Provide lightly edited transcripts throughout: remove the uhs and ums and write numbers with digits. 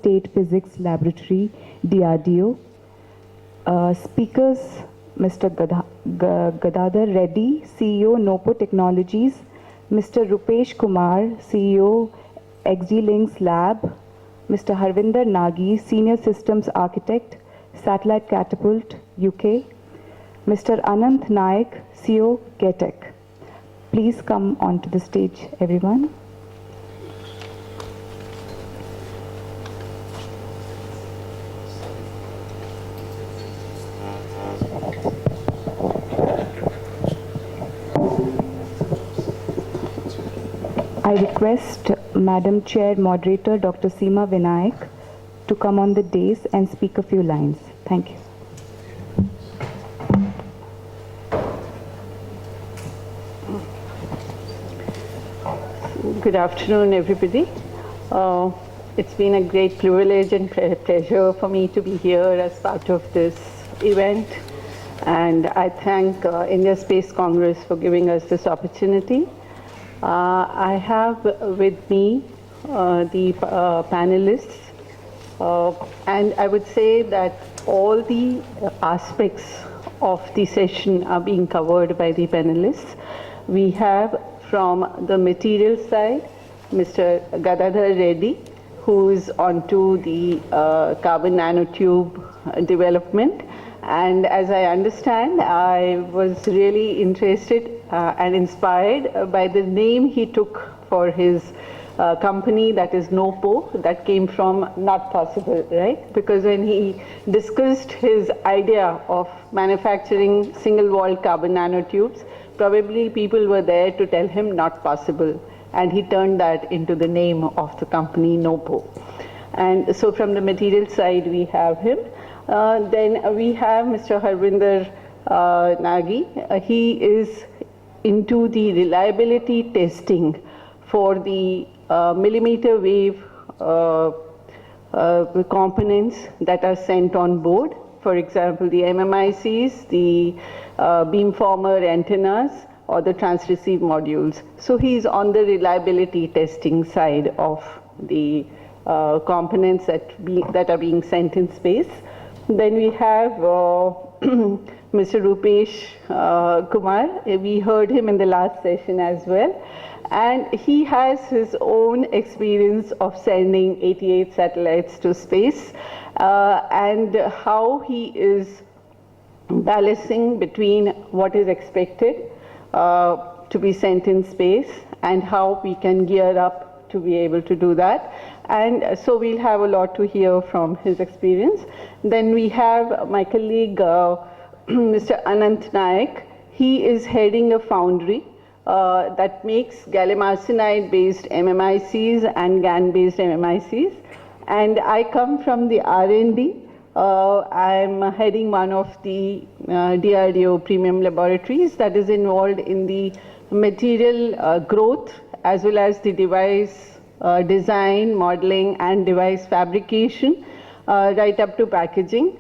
State Physics Laboratory, DRDO. Speakers, Mr. Gadhadar Reddy, CEO, NoPo Technologies, Mr. Rupesh Kumar, CEO, XDLINX Lab, Mr. Harvinder Nagi, Senior Systems Architect, Satellite Catapult, UK, Mr. Anant Naik, CEO, Getech. Please come onto the stage, everyone. I request Madam Chair Moderator Dr. Seema Vinayak to come on the dais and speak a few lines. Thank you. Good afternoon, everybody. It's been a great privilege and pleasure for me to be here as part of this event. And I thank India Space Congress for giving us this opportunity. I have with me the panelists, and I would say that all the aspects of the session are being covered by the panelists. We have from the material side, Mr. Gadhadar Reddy, who is onto the carbon nanotube development. And as I understand, I was really interested and inspired by the name he took for his company, that is NoPo, that came from not possible, right? Because when he discussed his idea of manufacturing single-walled carbon nanotubes, probably people were there to tell him not possible. And he turned that into the name of the company NoPo. And so from the material side, we have him. Then we have Mr. Harvinder Nagi. He is into the reliability testing for the millimeter wave components that are sent on board. For example, the MMICs, the beamformer antennas, or the transreceive modules. So he's on the reliability testing side of the components that are being sent in space. Then we have Mr. Rupesh Kumar. We heard him in the last session as well. And he has his own experience of sending 88 satellites to space and how he is balancing between what is expected to be sent in space and how we can gear up to be able to do that. And so we'll have a lot to hear from his experience. Then we have my colleague, Mr. Anant Naik. He is heading a foundry that makes gallium arsenide-based MMICs and GaN-based MMICs. And I come from the R&D. I'm heading one of the DRDO premium laboratories that is involved in the material growth as well as the device design, modeling, and device fabrication, right up to packaging,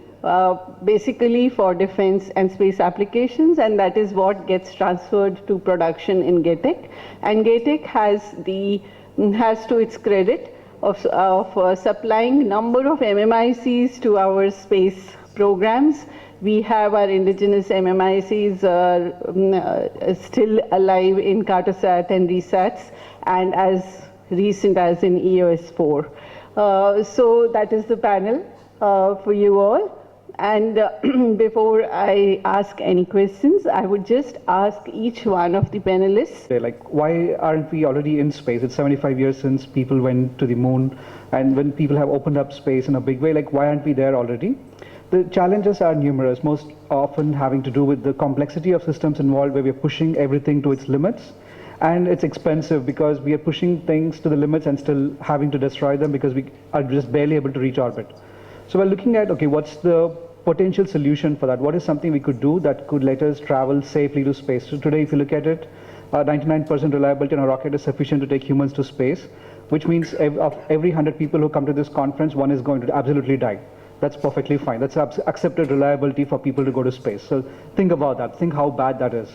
basically for defense and space applications, and that is what gets transferred to production in Getech. And Getech has to its credit of supplying number of MMICs to our space programs. We have our indigenous MMICs still alive in Cartosat and RESATs, and as recent as in EOS4. So that is the panel for you all. And before I ask any questions, I would just ask each one of the panelists. Like, why aren't we already in space? It's 75 years since people went to the moon, and when people have opened up space in a big way, like, why aren't we there already? The challenges are numerous, most often having to do with the complexity of systems involved, where we are pushing everything to its limits. And it's expensive because we are pushing things to the limits and still having to destroy them because we are just barely able to reach orbit. So we're looking at, okay, what's the potential solution for that? What is something we could do that could let us travel safely to space? So today, if you look at it, 99% reliability on a rocket is sufficient to take humans to space, which means of every 100 people who come to this conference, one is going to absolutely die. That's perfectly fine. That's accepted reliability for people to go to space. So think about that. Think how bad that is.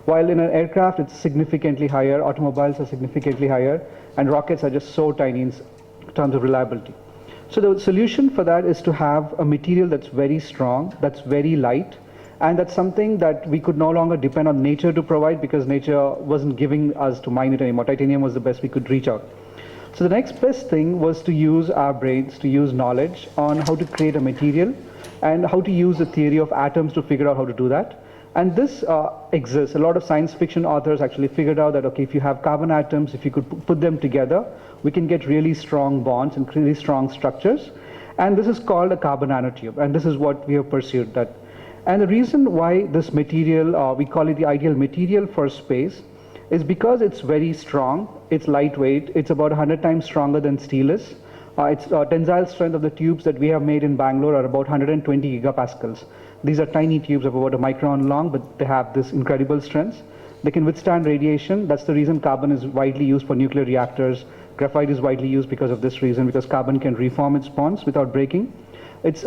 While in an aircraft, it's significantly higher, automobiles are significantly higher, and rockets are just so tiny in terms of reliability. So the solution for that is to have a material that's very strong, that's very light, and that's something that we could no longer depend on nature to provide because nature wasn't giving us to mine it anymore. Titanium was the best we could reach out. So the next best thing was to use our brains, to use knowledge on how to create a material and how to use the theory of atoms to figure out how to do that. And this exists. A lot of science fiction authors actually figured out that, okay, if you have carbon atoms, if you could put them together, we can get really strong bonds and really strong structures. And this is called a carbon nanotube. And this is what we have pursued. And the reason why this material, we call it the ideal material for space, is because it's very strong, it's lightweight, it's about 100 times stronger than steel is. Its tensile strength of the tubes that we have made in Bangalore are about 120 gigapascals. These are tiny tubes of about a micron long, but they have this incredible strength. They can withstand radiation. That's the reason carbon is widely used for nuclear reactors. Graphite is widely used because of this reason, because carbon can reform its bonds without breaking. It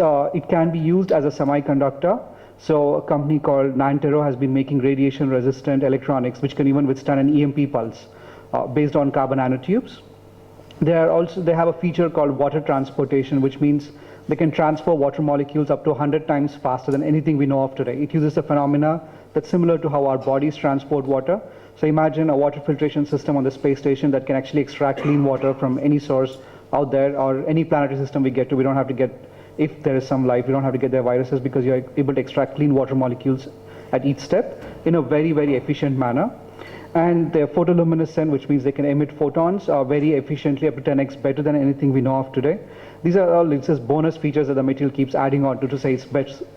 can be used as a semiconductor. So a company called Nantero has been making radiation-resistant electronics, which can even withstand an EMP pulse based on carbon nanotubes. They have a feature called water transportation, which means they can transfer water molecules up to 100 times faster than anything we know of today. It uses a phenomena that's similar to how our bodies transport water. So imagine a water filtration system on the space station that can actually extract clean water from any source out there, or any planetary system we get to. We don't have to get, if there is some life, we don't have to get their viruses because you're able to extract clean water molecules at each step in a very, very efficient manner. And they're photoluminescent, which means they can emit photons very efficiently, up to 10x better than anything we know of today. These are all just bonus features that the material keeps adding on to say it's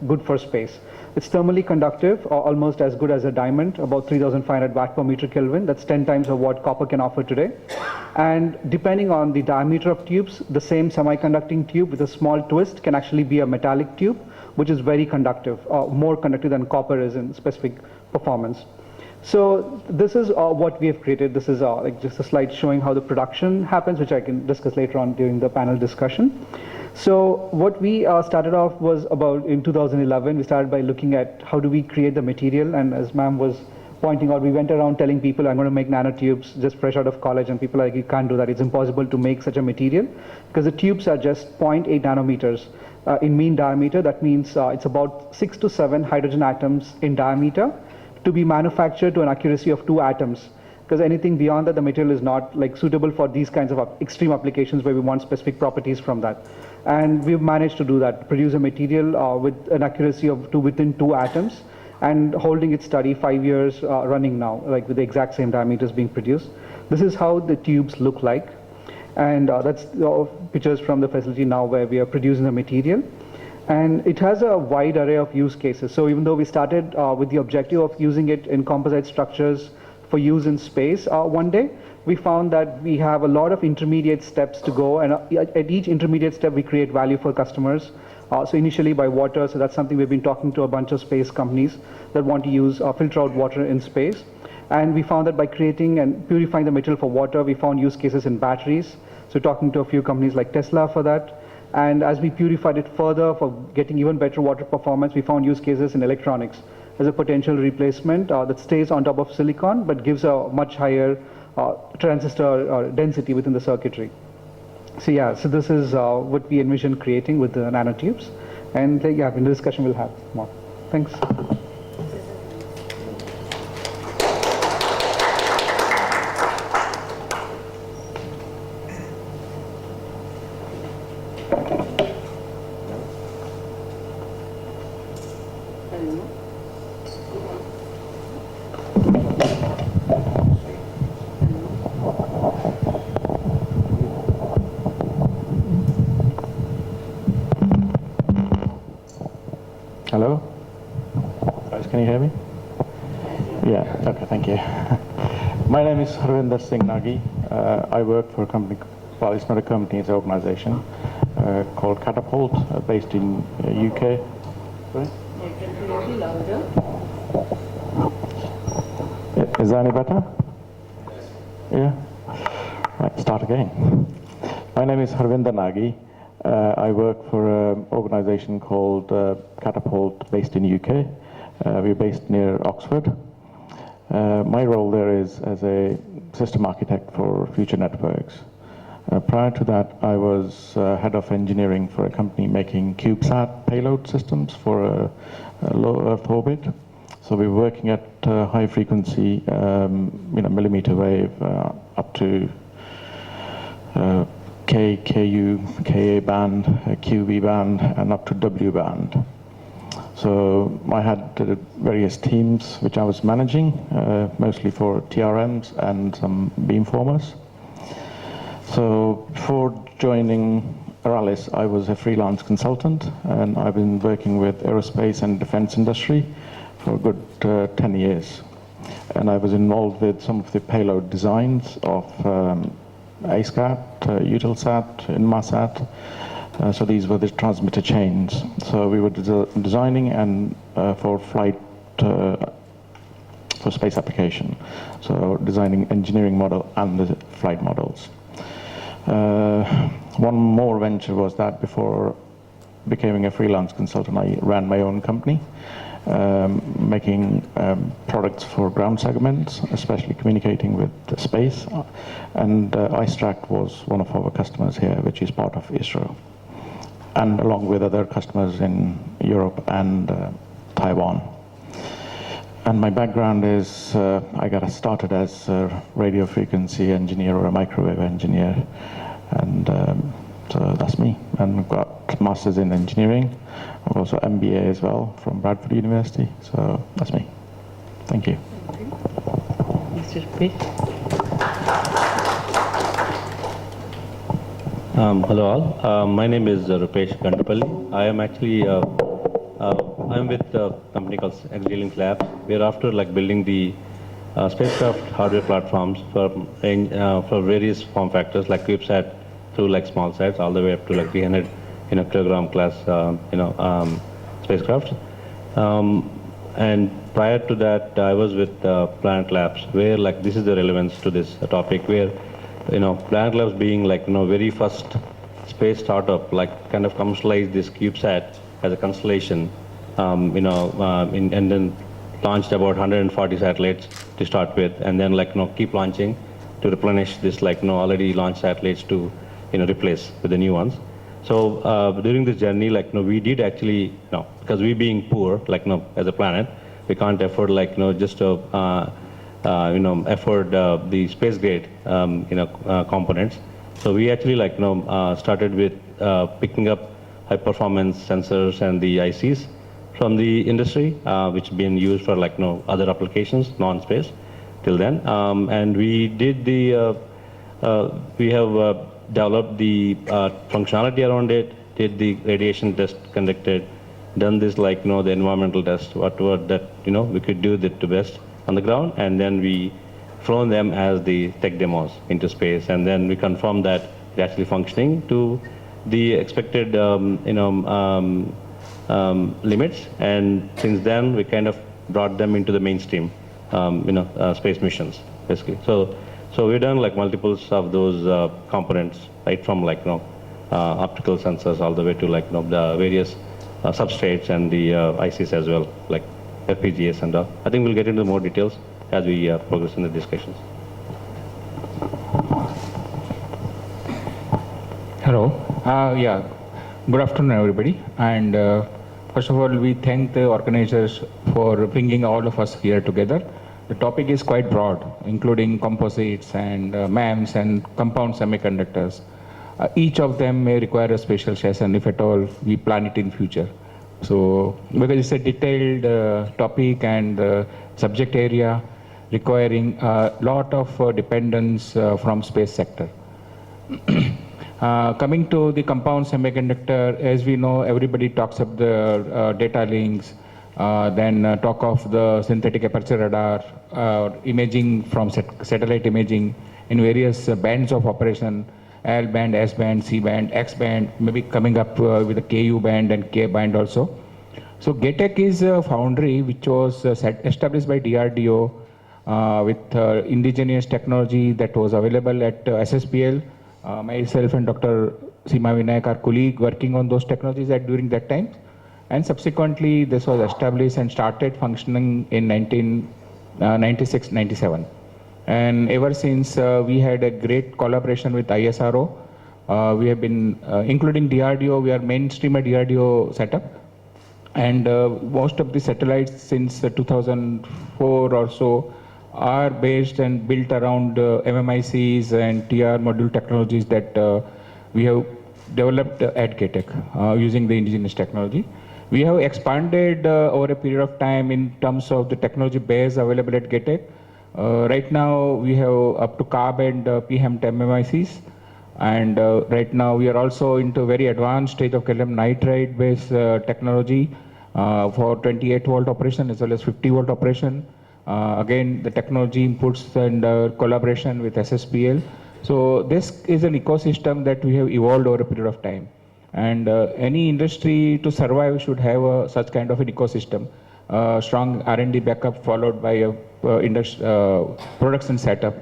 good for space. It's thermally conductive, almost as good as a diamond, about 3,500 watt per meter Kelvin. That's 10 times of what copper can offer today. And depending on the diameter of tubes, the same semiconducting tube with a small twist can actually be a metallic tube, which is very conductive, more conductive than copper is in specific performance. So this is what we have created. This is like just a slide showing how the production happens, which I can discuss later on during the panel discussion. So what we started off was about in 2011. We started by looking at how do we create the material, and as ma'am was pointing out, we went around telling people, I'm going to make nanotubes just fresh out of college, and people are like, you can't do that. It's impossible to make such a material because the tubes are just 0.8 nanometers in mean diameter. That means it's about 6 to 7 hydrogen atoms in diameter to be manufactured to an accuracy of 2 atoms, because anything beyond that, the material is not like suitable for these kinds of extreme applications where we want specific properties from that. And we've managed to do that, produce a material with an accuracy of within 2 atoms, and holding it steady 5 years running now, like with the exact same diameters being produced. This is how the tubes look like, and that's pictures from the facility now where we are producing the material. And it has a wide array of use cases. So even though we started with the objective of using it in composite structures for use in space one day, we found that we have a lot of intermediate steps to go, and at each intermediate step we create value for customers. So initially by water, so that's something we've been talking to a bunch of space companies that want to use filter out water in space. And we found that by creating and purifying the material for water, we found use cases in batteries. So talking to a few companies like Tesla for that. And as we purified it further for getting even better water performance, we found use cases in electronics as a potential replacement that stays on top of silicon but gives a much higher transistor density within the circuitry. So yeah, so this is what we envision creating with the nanotubes. And yeah, in the discussion we'll have more. Thanks. Hello? Guys, can you hear me? Yeah, okay, thank you. My name is Harvinder Singh Nagi. I work for a company, well, it's not a company, it's an organization called Catapult, based in UK. Sorry? You can be a little louder. Is that any better? Yeah? Right, start again. My name is Harvinder Nagi. I work for an organization called Catapult, based in UK. We're based near Oxford. My role there is as a system architect for future networks. Prior to that, I was head of engineering for a company making CubeSat payload systems for a low Earth orbit. So we were working at high frequency, millimeter wave up to K, KU, KA band, QV band, and up to W band. So I had various teams which I was managing, mostly for TRMs and some beamformers. So before joining Aralis, I was a freelance consultant, and I've been working with aerospace and defense industry for a good 10 years. And I was involved with some of the payload designs of ASCAT, Eutelsat, Inmarsat. So these were the transmitter chains. So we were designing and for flight, for space application. So designing engineering model and the flight models. One more venture was that before becoming a freelance consultant, I ran my own company, making products for ground segments, especially communicating with space. And ISTRAC was one of our customers here, which is part of ISRO, and along with other customers in Europe and Taiwan. And my background is, I got started as a radio frequency engineer or a microwave engineer. And so that's me. And I've got masters in engineering. I've also MBA as well from Bradford University. So that's me. Thank you. Mr. Rupesh. Hello all. My name is Rupesh Gandapalli. I am actually I'm with a company called XDLINX Labs. We're after building the spacecraft hardware platforms for various form factors like CubeSat through small sats all the way up to 300 kilogram class spacecraft. And prior to that, I was with Planet Labs, where this is the relevance to this topic, where Planet Labs being very first space startup, kind of commercialized this CubeSat as a constellation, and then launched about 140 satellites to start with, and then keep launching to replenish this already launched satellites to replace with the new ones. So during this journey, we did actually, because we being poor, as a planet, we can't afford just to afford the space grade components. So we actually started with picking up high performance sensors and the ICs from the industry, which been used for other applications, non-space till then. And we did the, we have developed the functionality around it, did the radiation test conducted, done this the environmental test, whatever that we could do that to best on the ground, and then we flown them as the tech demos into space, and then we confirmed that it's actually functioning to the expected limits, and since then we kind of brought them into the mainstream space missions basically. So we've done multiples of those components, right from optical sensors all the way to the various substrates and the ICs as well, like FPGAs and all. I think we'll get into more details as we progress in the discussions. Hello. Yeah. Good afternoon, everybody. And first of all, we thank the organizers for bringing all of us here together. The topic is quite broad, including composites and MEMS and compound semiconductors. Each of them may require a special session if at all we plan it in future. So, because it's a detailed topic and subject area requiring a lot of dependence from space sector. Coming to the compound semiconductor, as we know, everybody talks of the data links, then talk of the synthetic aperture radar, imaging from satellite imaging in various bands of operation, L band, S band, C band, X band, maybe coming up with a KU band and K band also. So GATEC is a foundry which was established by DRDO with indigenous technology that was available at SSPL. Myself and Dr. Seema Vinayak, our colleague, working on those technologies during that time. And subsequently, this was established and started functioning in 1996-97. And ever since we had a great collaboration with ISRO, we have been, including DRDO, we are mainstream at DRDO setup. And most of the satellites since 2004 or so are based and built around MMICs and TR module technologies that we have developed at GATEC using the indigenous technology. We have expanded over a period of time in terms of the technology base available at GATEC. Right now we have up to CARB and PHEMT MMICs. And right now we are also into a very advanced stage of gallium nitride based technology for 28 volt operation as well as 50 volt operation. Again, the technology inputs and collaboration with SSPL. So this is an ecosystem that we have evolved over a period of time. And any industry to survive should have such kind of an ecosystem. Strong R&D backup followed by a production setup.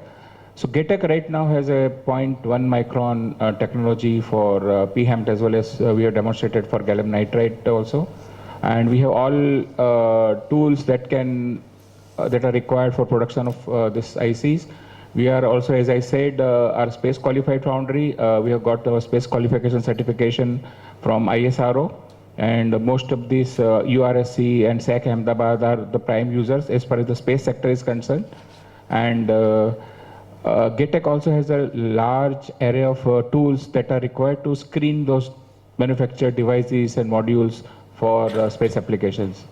So GATEC right now has a 0.1 micron technology for PHEMT as well as we have demonstrated for gallium nitride also. And we have all tools that are required for production of this ICs. We are also, as I said, our space qualified foundry. We have got our space qualification certification from ISRO. And most of these URSC and SAC Ahmedabad are the prime users as far as the space sector is concerned. And GATEC also has a large array of tools that are required to screen those manufactured devices and modules for space applications.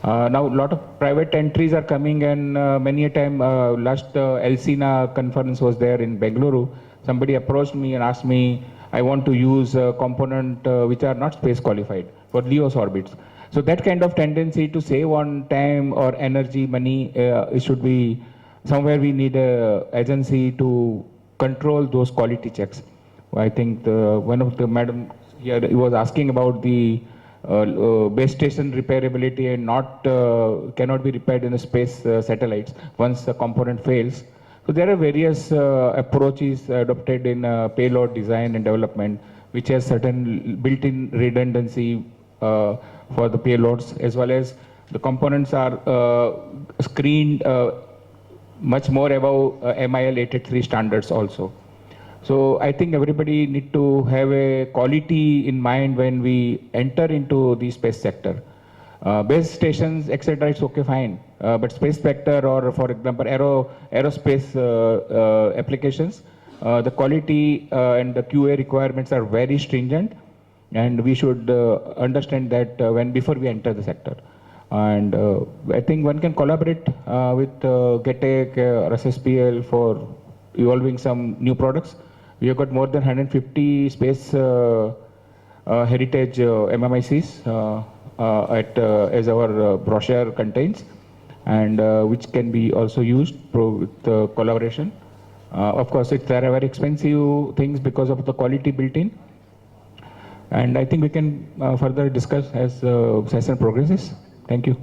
Now, a lot of private entries are coming, and many a time, last LCNA conference was there in Bengaluru. Somebody approached me and asked me, I want to use a component which are not space qualified for LEO's orbits. So that kind of tendency to save on time or energy, money, it should be somewhere we need a agency to control those quality checks. I think one of the madam here was asking about the base station repairability and cannot be repaired in the space satellites once the component fails. So there are various approaches adopted in payload design and development, which has certain built-in redundancy for the payloads, as well as the components are screened much more above MIL 883 standards also. So I think everybody need to have a quality in mind when we enter into the space sector. Base stations, etc., it's okay, fine. But space sector or, for example, aerospace applications, the quality and the QA requirements are very stringent, and we should understand that before we enter the sector. And I think one can collaborate with GATEC or SSPL for evolving some new products. We have got more than 150 space heritage MMICs as our brochure contains, and which can be also used with collaboration. Of course, there are very expensive things because of the quality built in. And I think we can further discuss as session progresses. Thank you.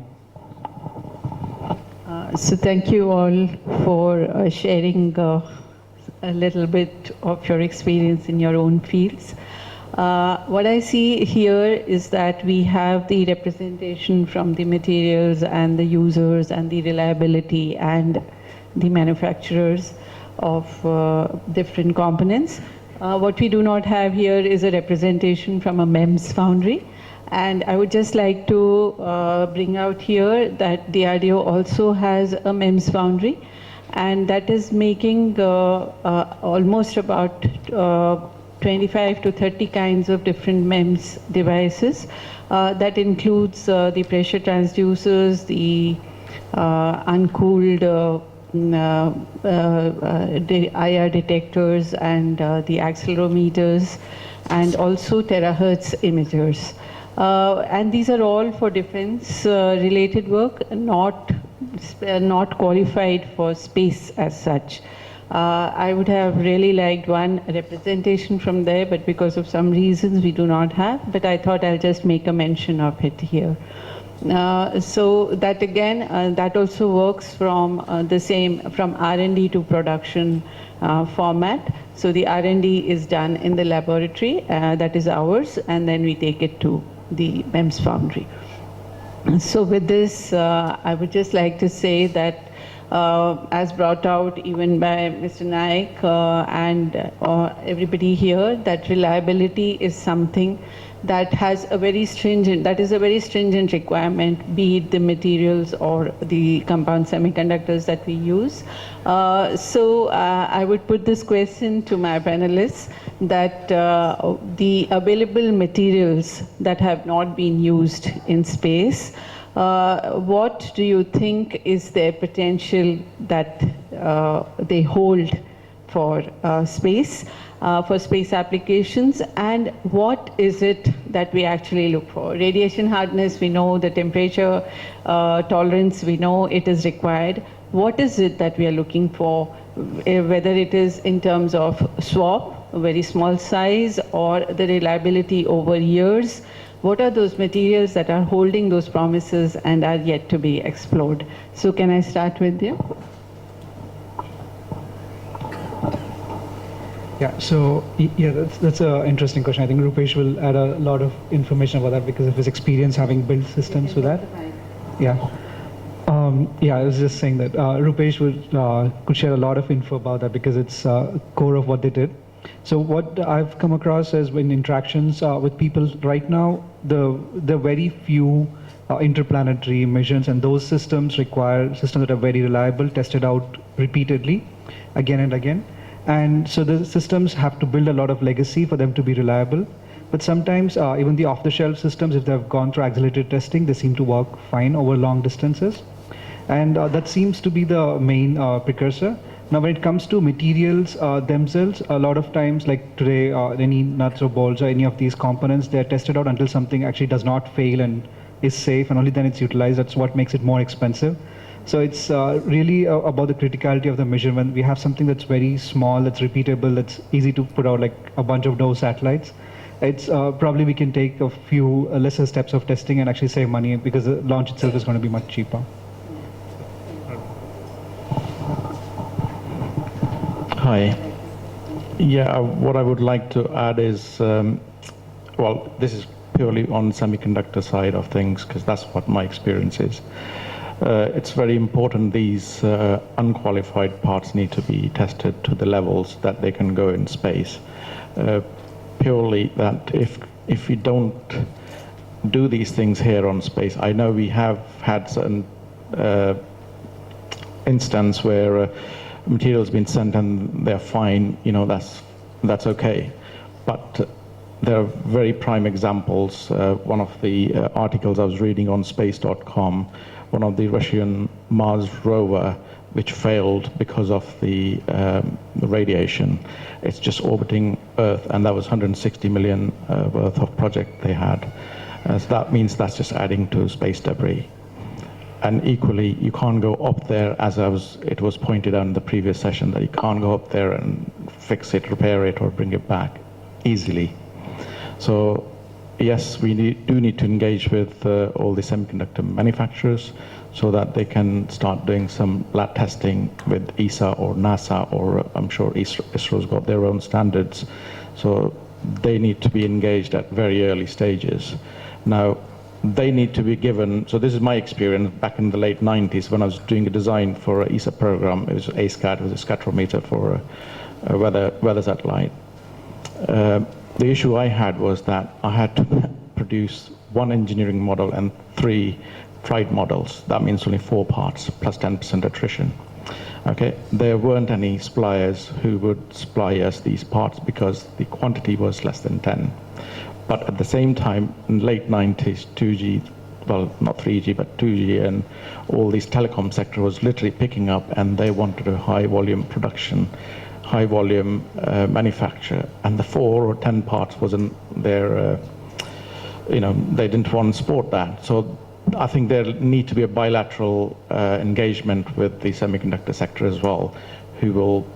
So thank you all for sharing a little bit of your experience in your own fields. What I see here is that we have the representation from the materials and the users and the reliability and the manufacturers of different components. What we do not have here is a representation from a MEMS foundry. And I would just like to bring out here that DRDO also has a MEMS foundry, and that is making almost about 25 to 30 kinds of different MEMS devices. That includes the pressure transducers, the uncooled IR detectors, and the accelerometers, and also terahertz emitters. And these are all for defense related work, not qualified for space as such. I would have really liked one representation from there, but because of some reasons we do not have, but I thought I'll just make a mention of it here. So that again, that also works from the same, from R&D to production format. So the R&D is done in the laboratory, that is ours, and then we take it to the MEMS foundry. So with this, I would just like to say that as brought out even by Mr. Naik and everybody here, that reliability is something that has a very stringent, that is a very stringent requirement, be it the materials or the compound semiconductors that we use. So I would put this question to my panelists, that the available materials that have not been used in space, what do you think is their potential that they hold for space applications, and what is it that we actually look for? Radiation hardness, we know, the temperature tolerance, we know it is required. What is it that we are looking for, whether it is in terms of swap, a very small size, or the reliability over years? What are those materials that are holding those promises and are yet to be explored? So can I start with you? Yeah, so that's an interesting question. I think Rupesh will add a lot of information about that because of his experience having built systems with that. Yeah. I was just saying that Rupesh could share a lot of info about that because it's core of what they did. So what I've come across is in interactions with people right now, the very few interplanetary missions, and those systems require systems that are very reliable, tested out repeatedly, again and again. And so the systems have to build a lot of legacy for them to be reliable. But sometimes even the off-the-shelf systems, if they've gone through accelerated testing, they seem to work fine over long distances. And that seems to be the main precursor. Now, when it comes to materials themselves, a lot of times, like today, any nuts or bolts or any of these components, they're tested out until something actually does not fail and is safe, and only then it's utilized. That's what makes it more expensive. So it's really about the criticality of the measurement. We have something that's very small, that's repeatable, that's easy to put out, like a bunch of DOE satellites. It's probably we can take a few lesser steps of testing and actually save money because the launch itself is going to be much cheaper. Hi. Yeah, what I would like to add is, well, this is purely on semiconductor side of things because that's what my experience is. It's very important these unqualified parts need to be tested to the levels that they can go in space. Purely that if we don't do these things here on space, I know we have had certain instance where material's been sent and they're fine, you know, that's okay. But there are very prime examples. One of the articles I was reading on space.com, one of the Russian Mars rover, which failed because of the radiation. It's just orbiting Earth, and that was 160 million worth of project they had. So that means that's just adding to space debris. And equally, you can't go up there, as it was pointed out in the previous session, that you can't go up there and fix it, repair it, or bring it back easily. So yes, we do need to engage with all the semiconductor manufacturers so that they can start doing some lab testing with ESA or NASA, or I'm sure ISRO's got their own standards. So they need to be engaged at very early stages. Now, they need to be given, so this is my experience back in the late 90s when I was doing a design for an ESA program. It was ASCAT, it was a scatterometer for a weather satellite. The issue I had was that I had to produce one engineering model and 3 tried models. That means only 4 parts plus 10% attrition. Okay, there weren't any suppliers who would supply us these parts because the quantity was less than 10. But at the same time, in the late 90s, 2G, well, not 3G, but 2G and all these telecom sector was literally picking up, and they wanted a high volume production, high volume manufacture, and the 4 or 10 parts wasn't their, they didn't want to support that. So I think there need to be a bilateral engagement with the semiconductor sector as well, who will,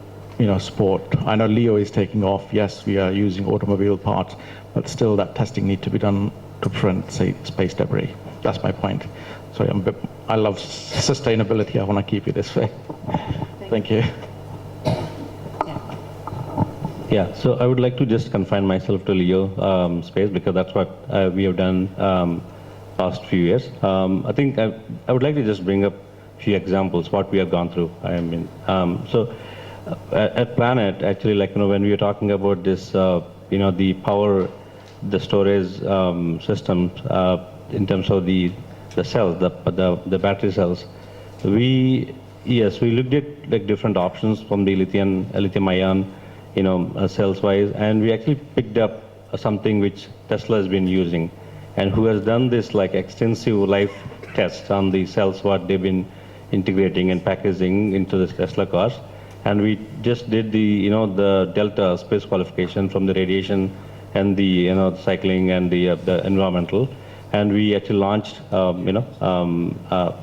support. I know Leo is taking off. Yes, we are using automobile parts, but still that testing need to be done to prevent, say, space debris. That's my point. Sorry, I love sustainability. I want to keep it this way. Thank you. Yeah, so I would like to just confine myself to Leo space because that's what we have done past few years. I think I would like to just bring up a few examples what we have gone through. I mean, at Planet, actually, like, when we were talking about this, the power, the storage systems, in terms of the cells, the battery cells, we looked at like different options from the lithium ion, cells wise, and we actually picked up something which Tesla has been using, and who has done this like extensive life tests on the cells, what they've been integrating and packaging into the Tesla cars. And we just did the, the Delta space qualification from the radiation and the, cycling and the environmental. And we actually launched, a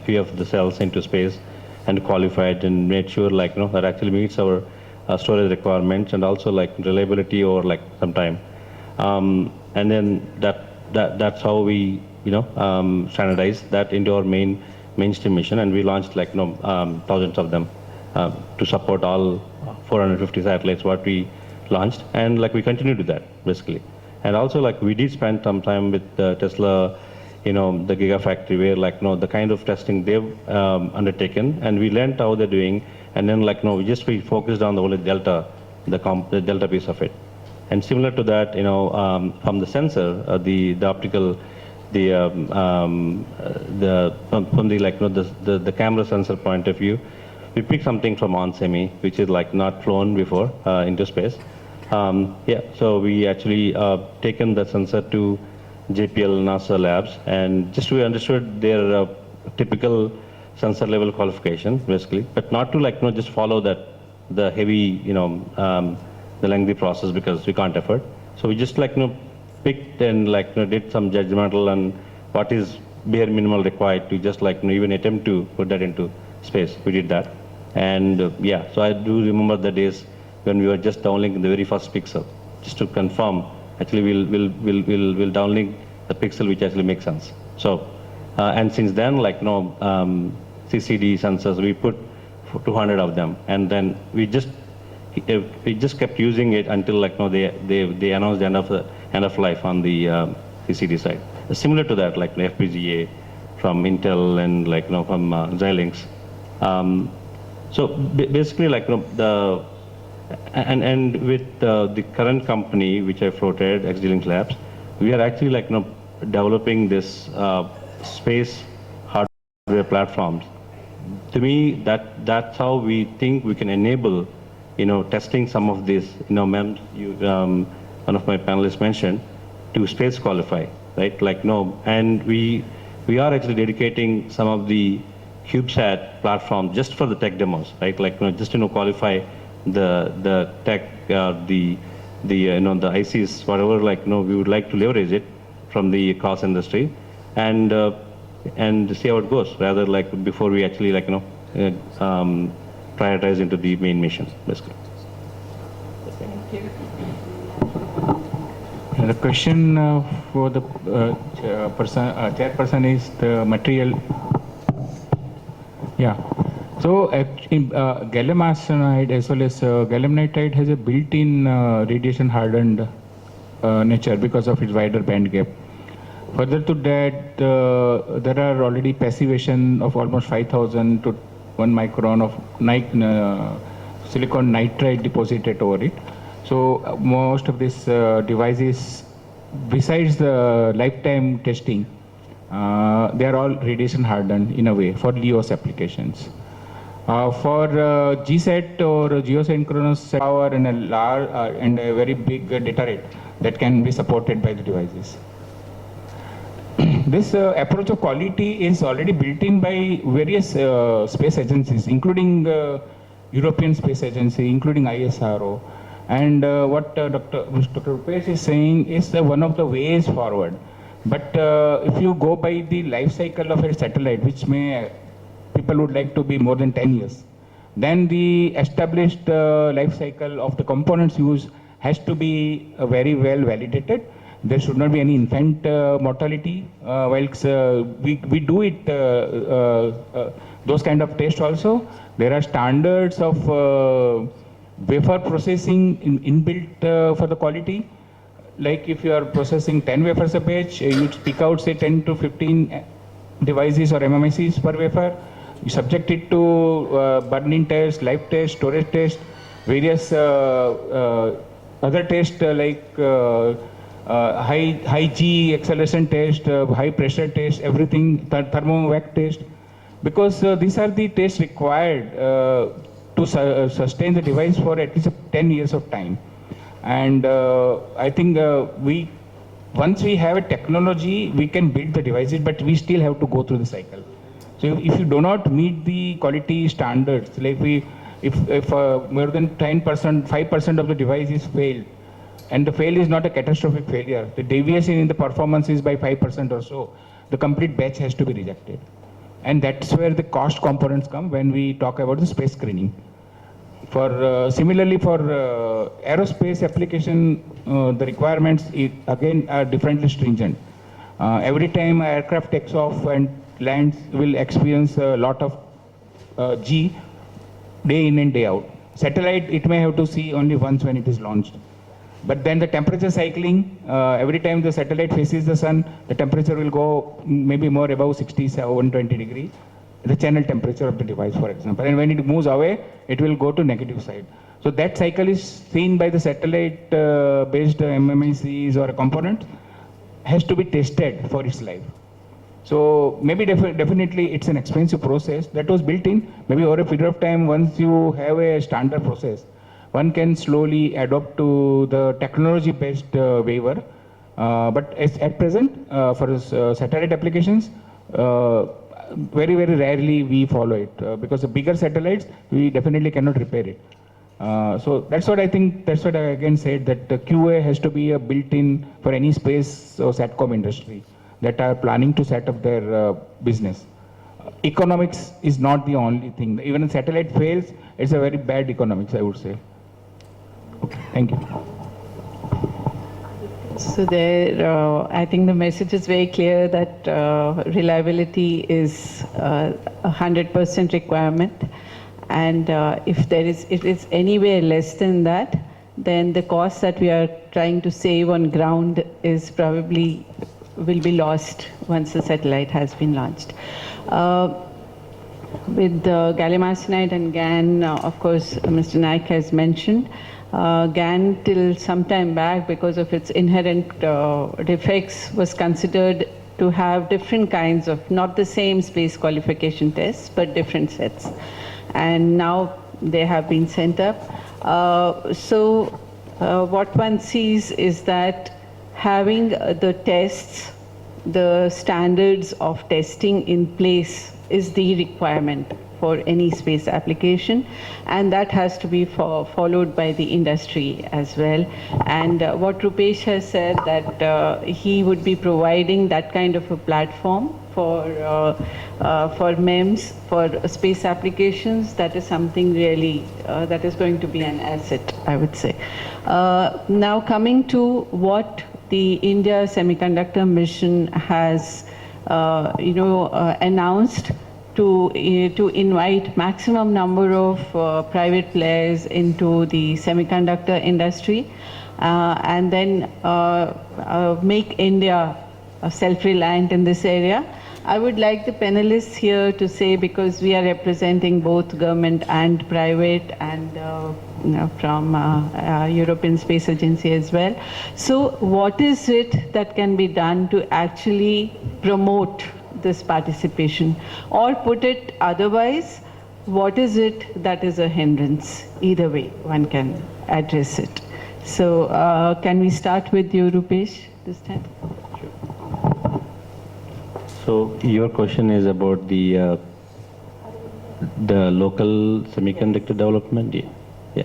few of the cells into space and qualified and made sure, like, that actually meets our storage requirements and also like reliability over like some time. And then that's how we, standardized that into our mainstream mission, and we launched like, thousands of them to support all 450 satellites what we launched, and like we continue to do that basically. And also like we did spend some time with Tesla, the Gigafactory, where like, the kind of testing they've undertaken, and we learned how they're doing, and then like, we focused on the only Delta, the Delta piece of it. And similar to that, from the sensor, the optical, from the like, the camera sensor point of view, we picked something from onsemi, which is like not flown before into space. So we actually taken the sensor to JPL NASA labs, and just we understood their typical sensor level qualification basically, but not to like, just follow that, the heavy, the lengthy process, because we can't afford. So we just like, picked and like, did some judgmental and what is bare minimal required to just like, even attempt to put that into space. We did that. And so I do remember the days when we were just downlinking the very first pixel, just to confirm, actually we'll downlink the pixel which actually makes sense. So, and since then, like, CCD sensors, we put 200 of them, and then we just kept using it until like, they announced the end of life on the CCD side. Similar to that, like the FPGA from Intel and like, from XDLINX. So basically, like, and with the current company which I floated, XDLINX Labs, we are actually like, developing this space hardware platforms. To me, that's how we think we can enable, testing some of these, MEMS, one of my panelists mentioned, to space qualify, right? Like, and we are actually dedicating some of the CubeSat platform just for the tech demos, right? Like, just to qualify the tech, the ICs, whatever, like, we would like to leverage it from the cross industry, and see how it goes, rather like before we actually like, prioritize into the main mission, basically. Thank you. The question for the chairperson is the material. Yeah. So gallium arsenide as well as gallium nitride has a built-in radiation hardened nature because of its wider band gap. Further to that, there are already passivation of almost 5,000 to 1 micron of silicon nitride deposited over it. So most of these devices, besides the lifetime testing, they are all radiation hardened in a way for LEOS applications. For GSAT or geosynchronous power and a large and a very big data rate that can be supported by the devices. This approach of quality is already built in by various space agencies, including European Space Agency, including ISRO. And what Dr. Rupesh is saying is one of the ways forward. But if you go by the life cycle of a satellite, which people would like to be more than 10 years, then the established life cycle of the components used has to be very well validated. There should not be any infant mortality. Whilst we do it, those kind of tests also. There are standards of wafer processing inbuilt for the quality. Like if you are processing 10 wafers a batch, you pick out say 10 to 15 devices or MMICs per wafer. You subject it to burn-in test, life test, storage test, various other tests high G acceleration test, high pressure test, everything, thermovac test, because these are the tests required to sustain the device for at least 10 years of time. And I think once we have a technology, we can build the devices, but we still have to go through the cycle. So if you do not meet the quality standards, like if more than 10%, 5% of the device is failed, and the fail is not a catastrophic failure, the deviation in the performance is by 5% or so, the complete batch has to be rejected. And that's where the cost components come when we talk about the space screening. Similarly for aerospace application, the requirements again are differently stringent. Every time an aircraft takes off and lands, will experience a lot of G day in and day out. Satellite, it may have to see only once when it is launched. But then the temperature cycling, every time the satellite faces the sun, the temperature will go maybe more above 120 degrees, the channel temperature of the device, for example. And when it moves away, it will go to negative side. So that cycle is seen by the satellite-based MMICs or components, has to be tested for its life. So maybe definitely it's an expensive process that was built in. Maybe over a period of time, once you have a standard process, one can slowly adopt to the technology-based waiver. But at present, for satellite applications, very, very rarely we follow it because the bigger satellites, we definitely cannot repair it. So that's what I think, that's what I again said, that the QA has to be built-in for any space or SATCOM industry that are planning to set up their business. Economics is not the only thing. Even if satellite fails, it's a very bad economics, I would say. Okay, thank you. So there, I think the message is very clear that reliability is a 100% requirement, and if it is anywhere less than that, then the cost that we are trying to save on ground is probably will be lost once the satellite has been launched. With gallium arsenide and GaN, of course, Mr. Naik has mentioned. GaN till some time back, because of its inherent defects, was considered to have different kinds of, not the same space qualification tests, but different sets. And now they have been sent up. What one sees is that having the tests, the standards of testing in place is the requirement for any space application, and that has to be followed by the industry as well. And what Rupesh has said, that he would be providing that kind of a platform for MEMS, for space applications, that is something really that is going to be an asset, I would say. Now coming to what the India Semiconductor Mission has announced to invite maximum number of private players into the semiconductor industry, and then make India self-reliant in this area. I would like the panelists here to say, because we are representing both government and private, and from European Space Agency as well. So what is it that can be done to actually promote this participation? Or put it otherwise, what is it that is a hindrance? Either way, one can address it. So can we start with you, Rupesh, this time? So your question is about the local semiconductor development. Yeah.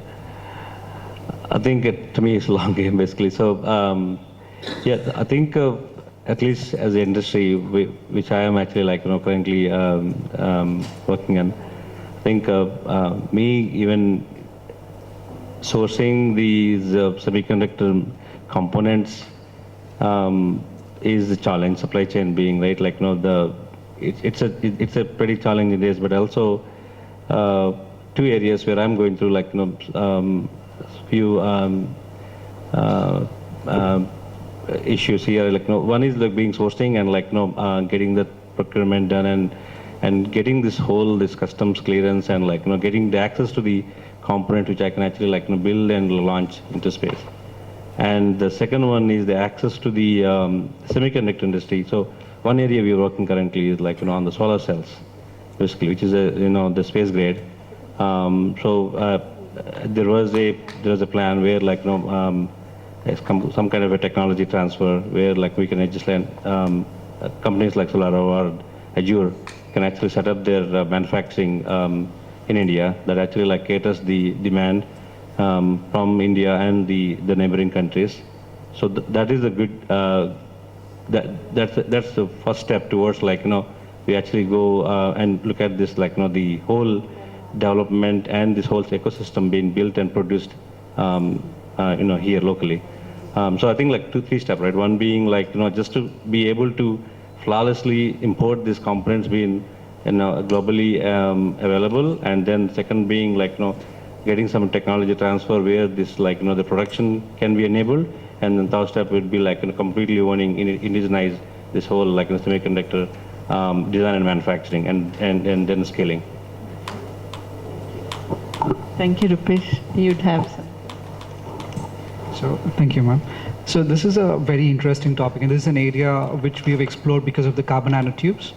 I think to me it's a long game basically. So yeah, I think at least as an industry, which I am actually currently working on, I think me even sourcing these semiconductor components is the challenge. Supply chain being right, it's a pretty challenging days, but also two areas where I'm going through few issues here. One is being sourcing and getting the procurement done and and getting this customs clearance and getting the access to the component which I can actually build and launch into space. And the second one is the access to the semiconductor industry. So one area we are working currently is on the solar cells, basically, which is the space grade. There was a plan where some kind of a technology transfer where we can just companies like Solaro or Azure can actually set up their manufacturing in India that actually caters the demand from India and the neighboring countries. So that is a good that's the first step towards we actually go and look at this the whole development and this whole ecosystem being built and produced here locally. So I think 2-3 steps, right? One being just to be able to flawlessly import these components being globally available, and then second being getting some technology transfer where this the production can be enabled, and then third step would be completely owning, indigenize this whole semiconductor design and manufacturing, and then scaling. Thank you, Rupesh. You'd have some. So, thank you, ma'am. So this is a very interesting topic, and this is an area which we have explored because of the carbon nanotubes.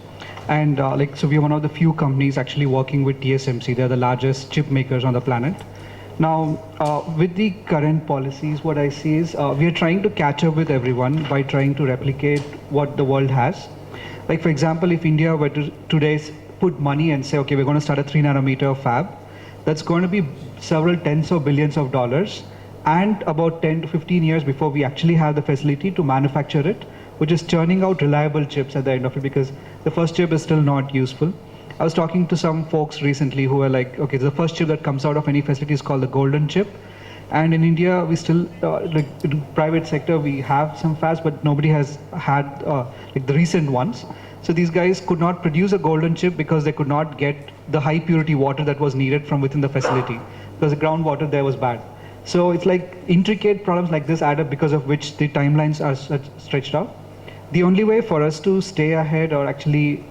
And so we are one of the few companies actually working with TSMC. They're the largest chip makers on the planet. Now, with the current policies, what I see is we are trying to catch up with everyone by trying to replicate what the world has. For example, if India were to today put money and say, okay, we're going to start a 3 nanometer fab, that's going to be several tens of billions of dollars, and about 10 to 15 years before we actually have the facility to manufacture it, which is churning out reliable chips at the end of it, because the first chip is still not useful. I was talking to some folks recently who were like, okay, the first chip that comes out of any facility is called the golden chip. And in India, we still, in the private sector, we have some fabs, but nobody has had the recent ones. So these guys could not produce a golden chip because they could not get the high purity water that was needed from within the facility, because the groundwater there was bad. So it's intricate problems like this add up, because of which the timelines are stretched out. The only way for us to stay ahead or actually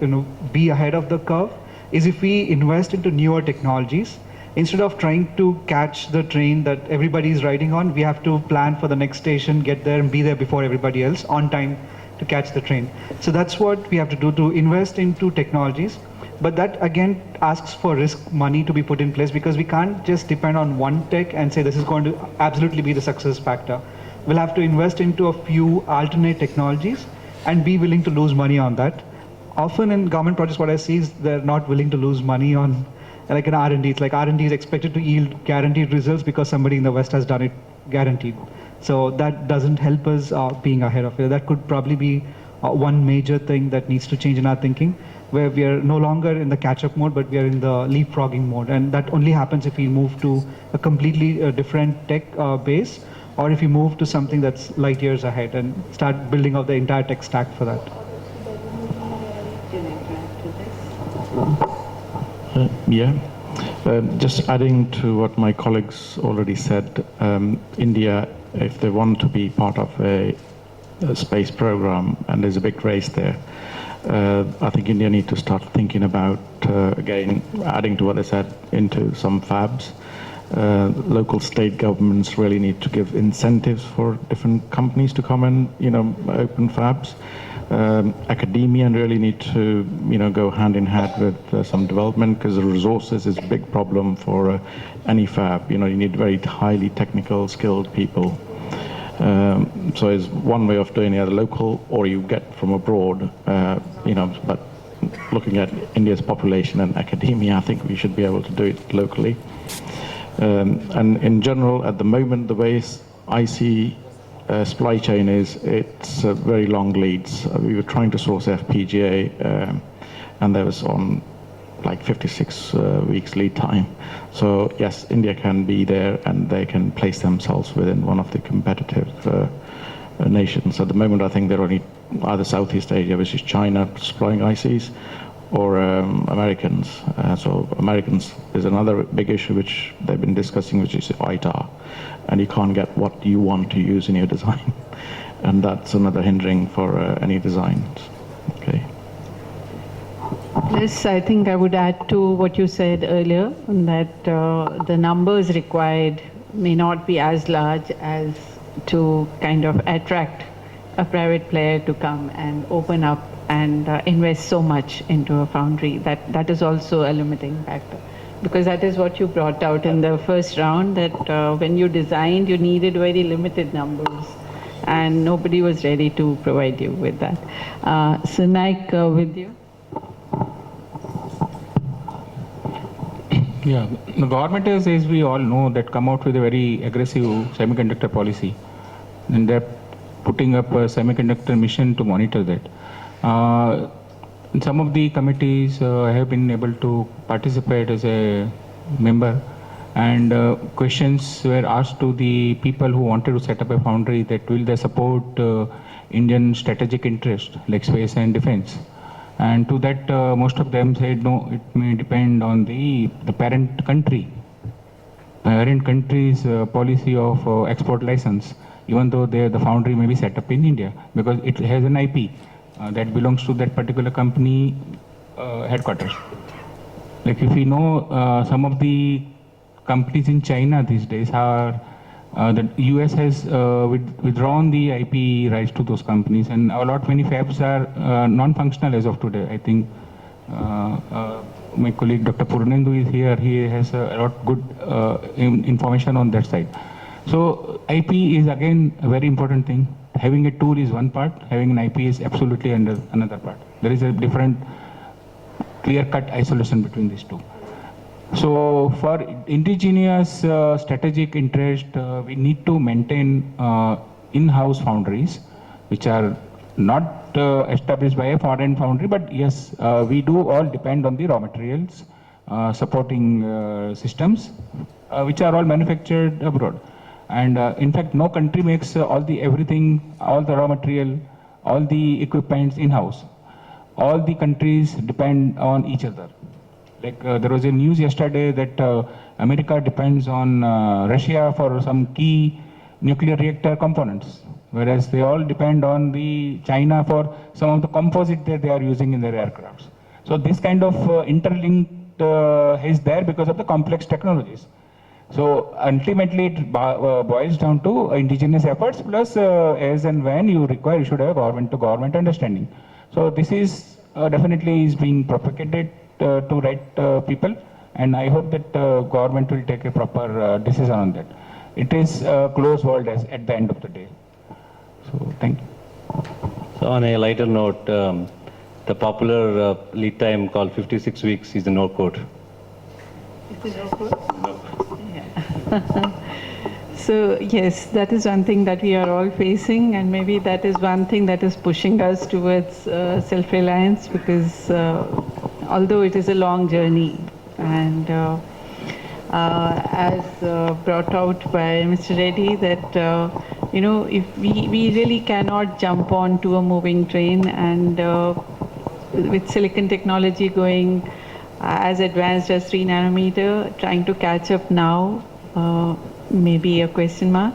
be ahead of the curve is if we invest into newer technologies. Instead of trying to catch the train that everybody is riding on, we have to plan for the next station, get there and be there before everybody else on time to catch the train. So that's what we have to do, to invest into technologies. But that again asks for risk money to be put in place, because we can't just depend on one tech and say this is going to absolutely be the success factor. We'll have to invest into a few alternate technologies and be willing to lose money on that. Often in government projects, what I see is they're not willing to lose money on an R&D. It's R&D is expected to yield guaranteed results because somebody in the West has done it guaranteed. So that doesn't help us being ahead of it. That could probably be one major thing that needs to change in our thinking, where we are no longer in the catch-up mode, but we are in the leapfrogging mode. And that only happens if we move to a completely different tech base, or if we move to something that's light years ahead and start building out the entire tech stack for that. Just adding to what my colleagues already said, India, if they want to be part of a space program, and there's a big race there, I think India need to start thinking about, again, adding to what I said, into some fabs. Local state governments really need to give incentives for different companies to come and, open fabs. Academia really need to, go hand in hand with some development, because the resources is a big problem for any fab. You need very highly technical, skilled people. So it's one way of doing it, either local or you get from abroad. But looking at India's population and academia, I think we should be able to do it locally. And in general, at the moment, the way I see supply chain it's very long leads. We were trying to source FPGA, and there was on 56 weeks lead time. So yes, India can be there, and they can place themselves within one of the competitive nations. At the moment, I think they're only either Southeast Asia, which is China, supplying ICs, or Americans. So Americans is another big issue which they've been discussing, which is ITAR, and you can't get what you want to use in your design, and that's another hindering for any designs. Okay. Yes, I think I would add to what you said earlier, that the numbers required may not be as large as to kind of attract a private player to come and open up and invest so much into a foundry. That is also a limiting factor. Because that is what you brought out in the first round, that when you designed, you needed very limited numbers, and nobody was ready to provide you with that. So, Nike, with you. Yeah, the government is, as we all know, that come out with a very aggressive semiconductor policy, and they're putting up a semiconductor mission to monitor that. In some of the committees, I have been able to participate as a member, and questions were asked to the people who wanted to set up a foundry that will they support Indian strategic interest like space and defense. And to that, most of them said no, it may depend on the parent country. Parent country's policy of export license, even though the foundry may be set up in India, because it has an IP. That belongs to that particular company headquarters. Like if we know some of the companies in China these days are, the US has withdrawn the IP rights to those companies, and a lot many fabs are non-functional as of today. I think my colleague Dr. Purnendu is here. He has a lot good information on that side. So IP is again a very important thing. Having a tool is one part, having an IP is absolutely another part. There is a different clear-cut isolation between these two. So for indigenous strategic interest, we need to maintain in-house foundries, which are not established by a foreign foundry, but yes, we do all depend on the raw materials, supporting systems, which are all manufactured abroad. And in fact, no country makes everything, all the raw material, all the equipments in-house. All the countries depend on each other. Like there was a news yesterday that America depends on Russia for some key nuclear reactor components, whereas they all depend on the China for some of the composite that they are using in their aircrafts. So this kind of interlinked is there because of the complex technologies. So ultimately it boils down to indigenous efforts plus as and when you require, you should have government to government understanding. So this is definitely is being propagated to right people, and I hope that government will take a proper decision on that. It is a closed world at the end of the day. So thank you. So on a lighter note, the popular lead time called 56 weeks is the no code. Is it no code? No. Yeah. So yes, that is one thing that we are all facing, and maybe that is one thing that is pushing us towards self-reliance, because although it is a long journey, and as brought out by Mr. Reddy, that if we really cannot jump onto a moving train, and with silicon technology going as advanced as 3 nanometer, trying to catch up now, maybe a question mark.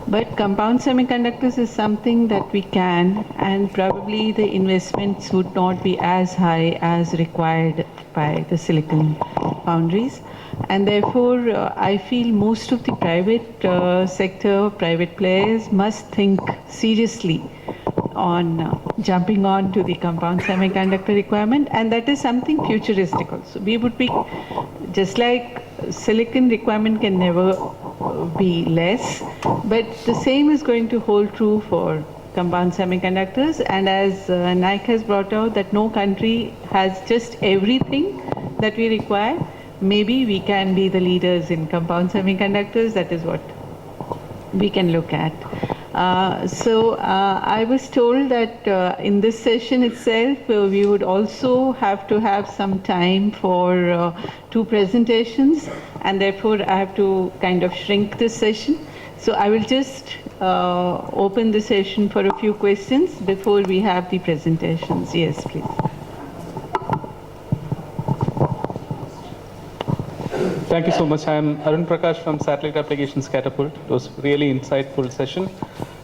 But compound semiconductors is something that we can, and probably the investments would not be as high as required by the silicon foundries. And therefore, I feel most of the private sector, private players must think seriously on jumping on to the compound semiconductor requirement, and that is something futuristic also. We would be, just like silicon requirement can never be less, but the same is going to hold true for compound semiconductors. And as Nike has brought out, that no country has just everything that we require. Maybe we can be the leaders in compound semiconductors. That is what we can look at. So I was told that in this session itself, we would also have to have some time for 2 presentations, and therefore I have to kind of shrink this session. So I will just open the session for a few questions before we have the presentations. Yes, please. Thank you so much. I'm Arun Prakash from Satellite Applications Catapult. It was really insightful session.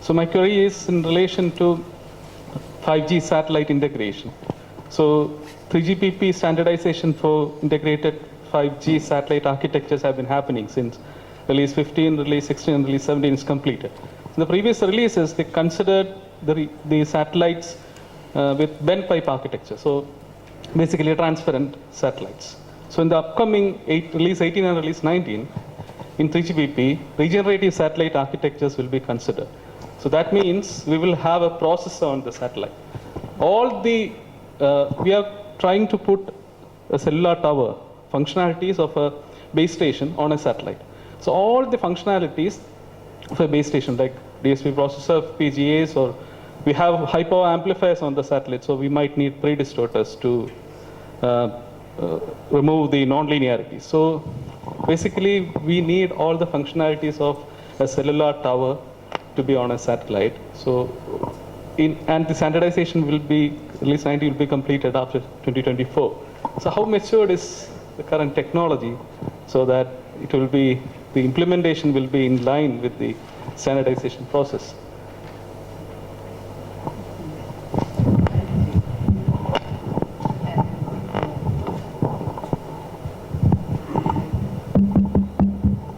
So my query is in relation to 5G satellite integration. So 3GPP standardization for integrated 5G satellite architectures have been happening since release 15, release 16, and release 17 is completed. In the previous releases, they considered the satellites with bent pipe architecture. So basically transparent satellites. So in the upcoming release 18 and release 19, in 3GPP, regenerative satellite architectures will be considered. So that means we will have a processor on the satellite. We are trying to put a cellular tower functionalities of a base station on a satellite. So all the functionalities of a base station, like DSP processor, PGAs, or we have high power amplifiers on the satellite, so we might need predistorters to remove the non-linearity. So basically, we need all the functionalities of a cellular tower to be on a satellite. So, and the standardization will be, release 90 will be completed after 2024. So how matured is the current technology so that it will be, the implementation will be in line with the standardization process?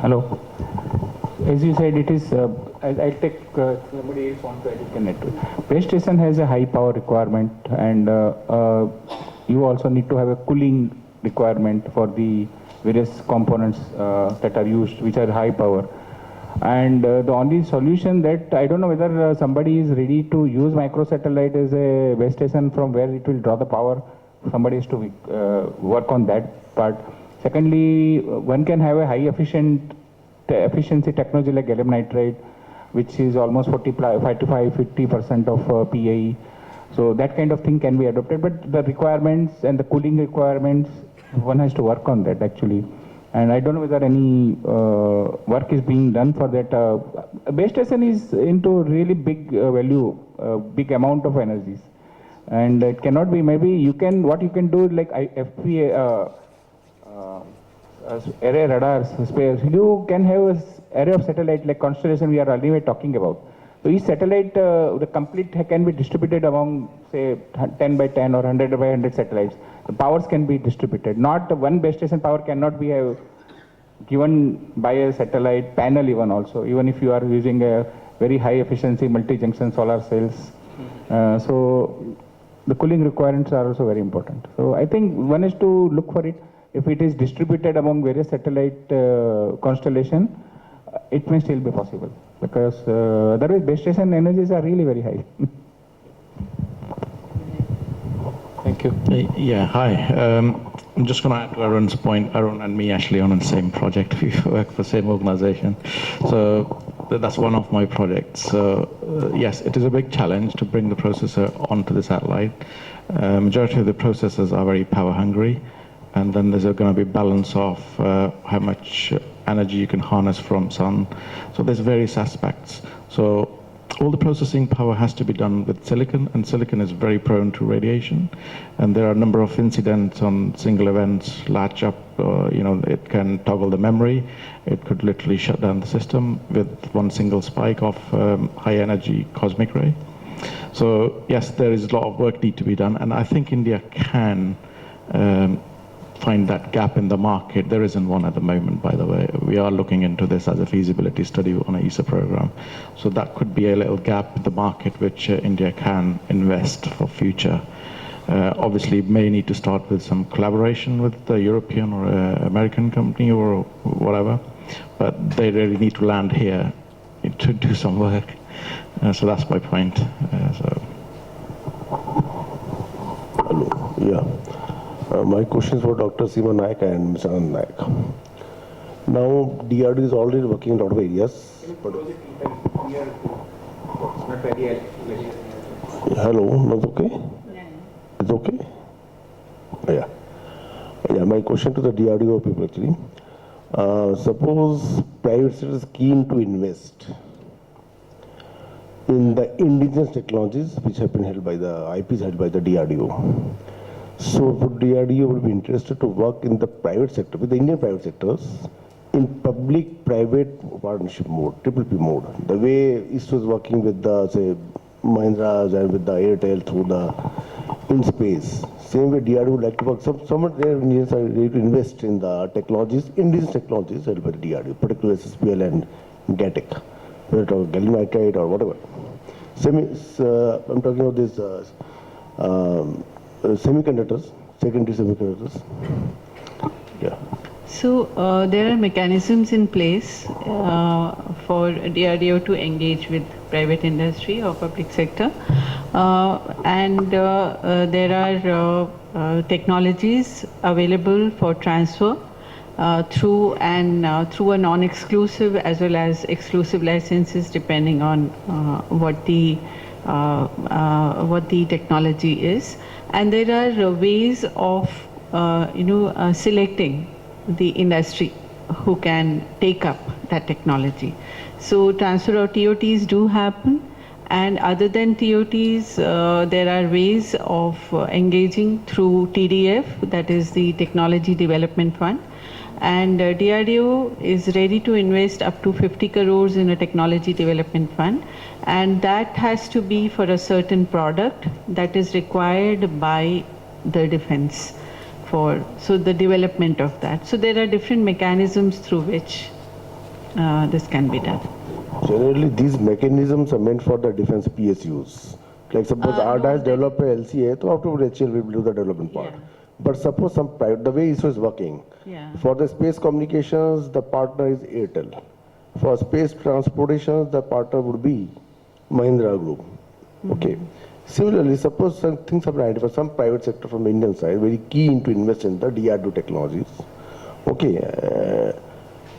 Hello. As you said, it is, I'll take somebody else want to add it network. Base station has a high power requirement, and you also need to have a cooling requirement for the various components that are used, which are high power. And the only solution that, I don't know whether somebody is ready to use microsatellite as a base station from where it will draw the power. Somebody has to work on that part. Secondly, one can have a high efficiency technology like gallium nitride, which is almost 50% of PAE. So that kind of thing can be adopted, but the requirements and the cooling requirements, one has to work on that actually. And I don't know whether any work is being done for that. Base station is into really big value, big amount of energies. And it cannot be, maybe you can, what you can do like FPA, array radars, space, you can have an array of satellite like constellation we are anyway talking about. So each satellite, the complete can be distributed among say 10 by 10 or 100 by 100 satellites. The powers can be distributed. Not one base station power cannot be given by a satellite panel even also, even if you are using a very high efficiency multi-junction solar cells. So the cooling requirements are also very important. So I think one is to look for it. If it is distributed among various satellite constellation, it may still be possible, because otherwise base station energies are really very high. Thank you. Yeah, hi. I'm just going to add to Arun's point. Arun and me actually on the same project. We work for the same organization. So that's one of my projects. So yes, it is a big challenge to bring the processor onto the satellite. Majority of the processors are very power hungry. And then there's going to be balance of how much energy you can harness from sun. So there's various aspects. So all the processing power has to be done with silicon, and silicon is very prone to radiation. And there are a number of incidents on single events, latch up, it can toggle the memory. It could literally shut down the system with one single spike of high energy cosmic ray. So yes, there is a lot of work need to be done. And I think India can find that gap in the market. There isn't one at the moment, by the way. We are looking into this as a feasibility study on an ESA program. So that could be a little gap in the market which India can invest for future. Obviously, may need to start with some collaboration with the European or American company or whatever, but they really need to land here to do some work. So that's my point. Hello. Yeah. My question is for Dr. Seema Nayak and Mr. Nayak. Now, DRDO is already working in a lot of areas. But hello, that's okay? It's okay? Yeah. Yeah, my question to the DRDO people actually. Suppose private sector is keen to invest in the indigenous technologies which have been held by the IPs held by the DRDO. So would DRDO would be interested to work in the private sector, with the Indian private sectors, in public-private partnership mode, PPP mode, the way ISRO is working with the, say, Mahindras and with the Airtel through the in space. Same way DRDO would like to work. Some of their engineers are ready to invest in the technologies, indigenous technologies held by the DRDO, particularly SSPL and GATEC, whether it's gallium nitride or whatever. I'm talking about this semiconductors, secondary semiconductors. Yeah. So there are mechanisms in place for DRDO to engage with private industry or public sector, and there are technologies available for transfer through a non-exclusive as well as exclusive licenses, depending on what the technology is, and there are ways of selecting the industry who can take up that technology. So transfer of TOTs do happen, and other than TOTs, there are ways of engaging through TDF, that is the Technology Development Fund, and DRDO is ready to invest up to 50 crores in a Technology Development Fund, and that has to be for a certain product that is required by the defense. So the development of that. So there are different mechanisms through which this can be done. Generally, these mechanisms are meant for the defense PSUs. Like suppose RDIS develop a LCA, so afterward HL will do the development part. Yeah. But suppose some private, the way ISRO is working, for the space communications, the partner is Airtel. For space transportations, the partner would be Mahindra Group. Okay. Similarly, suppose some things have been identified, some private sector from the Indian side very keen to invest in the DRDO technologies. Okay,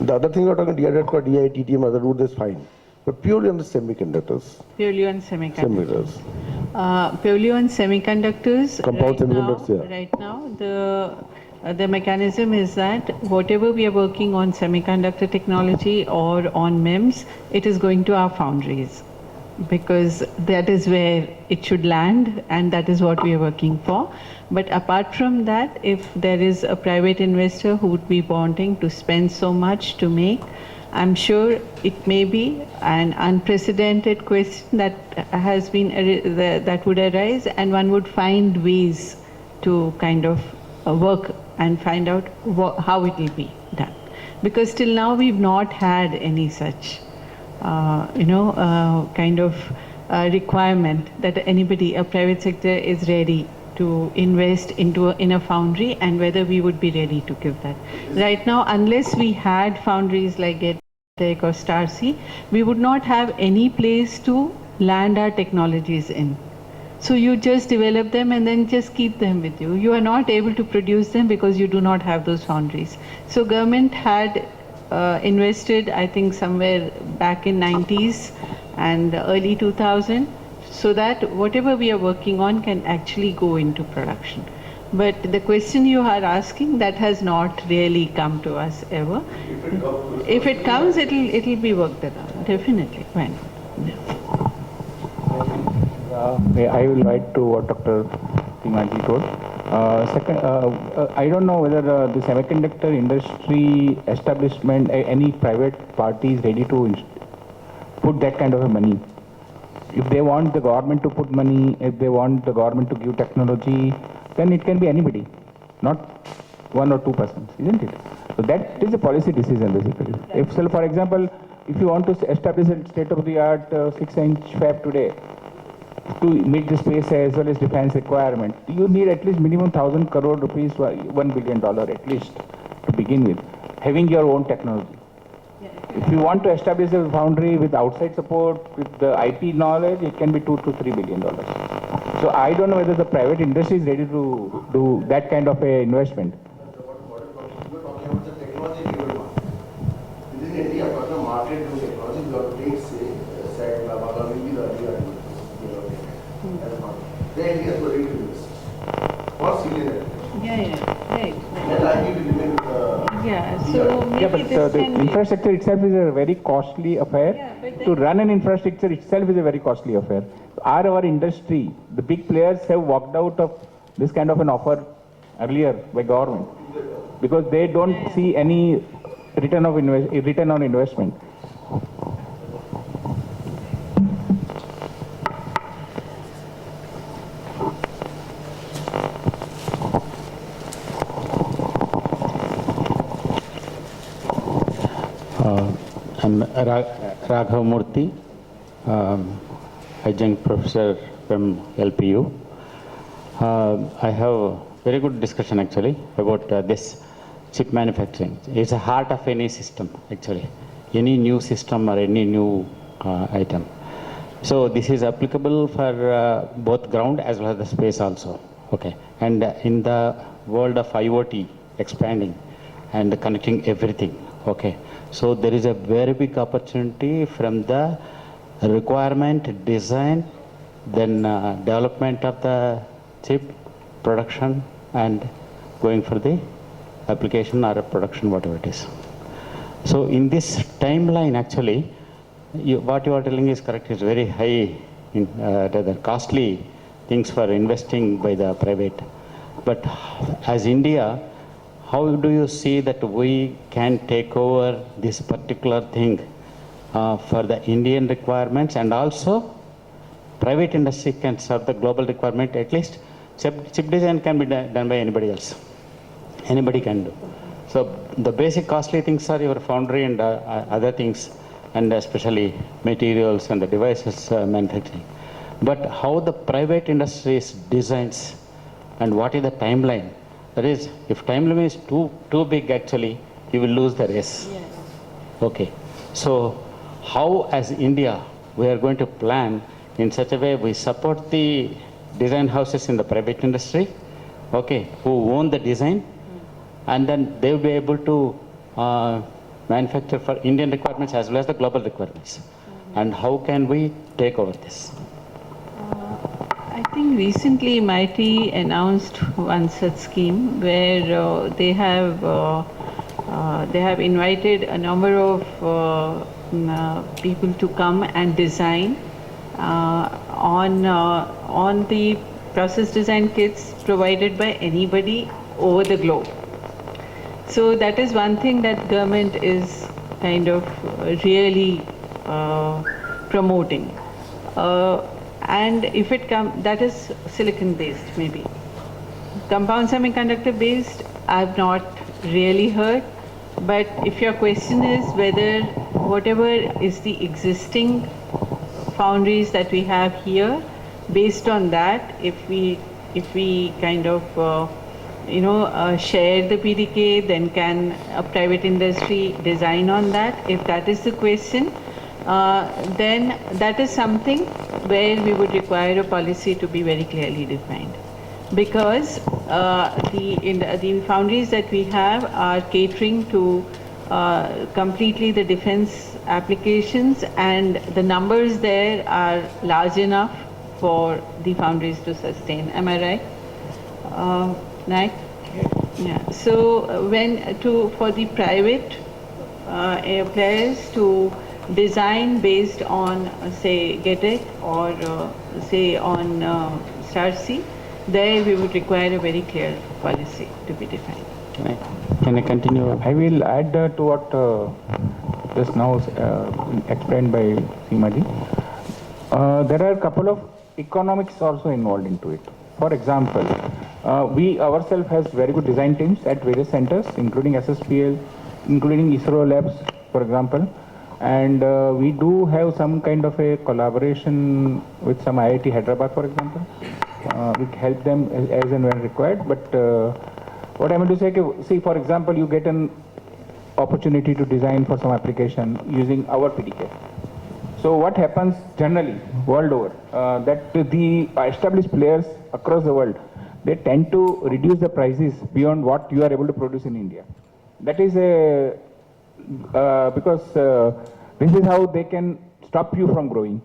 the other thing we are talking DRDO for DI, TTM, other route is fine, but purely on the semiconductors. Purely on semiconductors. Purely on semiconductors. Compound semiconductors, yeah. Right now, the mechanism is that whatever we are working on semiconductor technology or on MEMS, it is going to our foundries, because that is where it should land, and that is what we are working for. But apart from that, if there is a private investor who would be wanting to spend so much to make, I'm sure it may be an unprecedented question that has been that would arise, and one would find ways to kind of work and find out how it will be done. Because till now we've not had any such kind of requirement that anybody, a private sector is ready to invest in a foundry, and whether we would be ready to give that. Right now, unless we had foundries like GATEC or StarC, we would not have any place to land our technologies in. So you just develop them and then just keep them with you. You are not able to produce them because you do not have those foundries. So government had invested, I think, somewhere back in 90s and early 2000, so that whatever we are working on can actually go into production. But the question you are asking, that has not really come to us ever. If it comes, it'll be worked around, definitely. Why not? I will write to what Dr. Seema told. Second, I don't know whether the semiconductor industry establishment, any private party is ready to put that kind of money. If they want the government to put money, if they want the government to give technology, then it can be anybody, not 1 or 2 persons, isn't it? So that is a policy decision basically. If, so for example, if you want to establish a state-of-the-art 6-inch fab today, to meet the space as well as defense requirement, you need at least minimum 1,000 crore rupees, $1 billion at least to begin with, having your own technology. If you want to establish a foundry with outside support, with the IP knowledge, it can be $2 to $3 billion. So I don't know whether the private industry is ready to do that kind of a investment. You were talking about the technology given market. Within India, for the market to technology, you have to take, say, Baba will be the earlier as market. The Indians were ready to invest. For senior. Right. And I will remain So maybe but the infrastructure itself is a very costly affair. To run an infrastructure itself is a very costly affair. Our industry, the big players have walked out of this kind of an offer earlier by government because they don't see any return on investment. I'm Raghav Murthy, adjunct professor from LPU. I have very good discussion actually about this chip manufacturing. It's the heart of any system actually, any new system or any new item. So this is applicable for both ground as well as the space also. Okay, and in the world of IoT expanding and connecting everything. Okay, so there is a very big opportunity from the requirement, design, then development of the chip, production, and going for the application or production, whatever it is. So in this timeline, actually, what you are telling is correct. It's very high, rather costly things for investing by the private. But as India, how do you see that we can take over this particular thing for the Indian requirements, and also private industry can serve the global requirement? At least chip design can be done by anybody else. Anybody can do. So the basic costly things are your foundry and other things, and especially materials and the devices manufacturing. But how the private industries designs and what is the timeline? That is, if time limit is too big, actually, you will lose the race. Yes. Okay. So how as India we are going to plan in such a way we support the design houses in the private industry, okay, who own the design, and then they will be able to manufacture for Indian requirements as well as the global requirements. And how can we take over this? I think recently MIT announced one such scheme where they have invited a number of people to come and design on the process design kits provided by anybody over the globe. So that is one thing that government is kind of really promoting. And if it that is silicon based maybe. Compound semiconductor based, I've not really heard. But if your question is whether whatever is the existing foundries that we have here, based on that, if we kind of share the PDK, then can a private industry design on that? If that is the question, then that is something where we would require a policy to be very clearly defined. Because the foundries that we have are catering to completely the defense applications, and the numbers there are large enough for the foundries to sustain. Am I right? Right? Yeah. So for the private players to design based on say GETEC or say on STAR-C, there we would require a very clear policy to be defined. Can I continue? I will add to what just now explained by Seema ji. There are a couple of economics also involved into it. For example, we ourselves has very good design teams at various centers, including SSPL, including ISRO labs, for example. And we do have some kind of a collaboration with some IIT Hyderabad, for example. We help them as and when required. But what I mean to say, see, for example, you get an opportunity to design for some application using our PDK. So what happens generally, world over, that the established players across the world, they tend to reduce the prices beyond what you are able to produce in India. That is because this is how they can stop you from growing.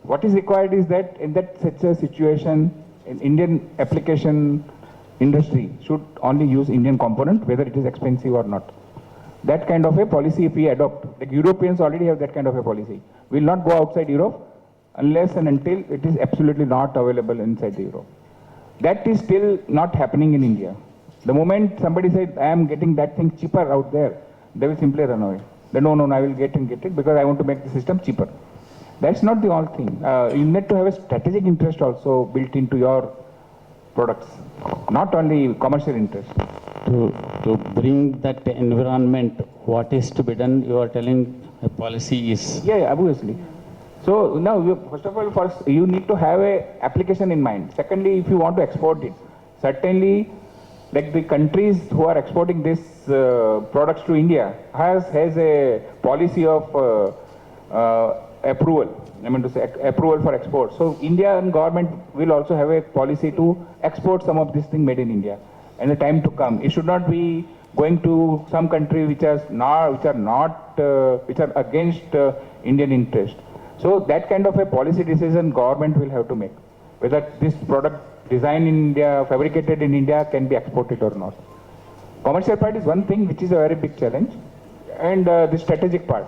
What is required is that in that such a situation, an Indian application industry should only use Indian component, whether it is expensive or not. That kind of a policy if we adopt, like Europeans already have that kind of a policy. We will not go outside Europe unless and until it is absolutely not available inside the Europe. That is still not happening in India. The moment somebody says, I am getting that thing cheaper out there, they will simply run away. They no, I will get it because I want to make the system cheaper. That's not the only thing. You need to have a strategic interest also built into your products, not only commercial interest. To bring that environment, what is to be done, you are telling policy is. Yeah, obviously. So now, first of all, first you need to have a application in mind. Secondly, if you want to export it, certainly, like the countries who are exporting these products to India has a policy of approval. I mean to say approval for export. So Indian government will also have a policy to export some of this thing made in India. And the time to come, it should not be going to some country which are against Indian interest. So that kind of a policy decision government will have to make, whether this product designed in India, fabricated in India can be exported or not. Commercial part is one thing which is a very big challenge, and the strategic part.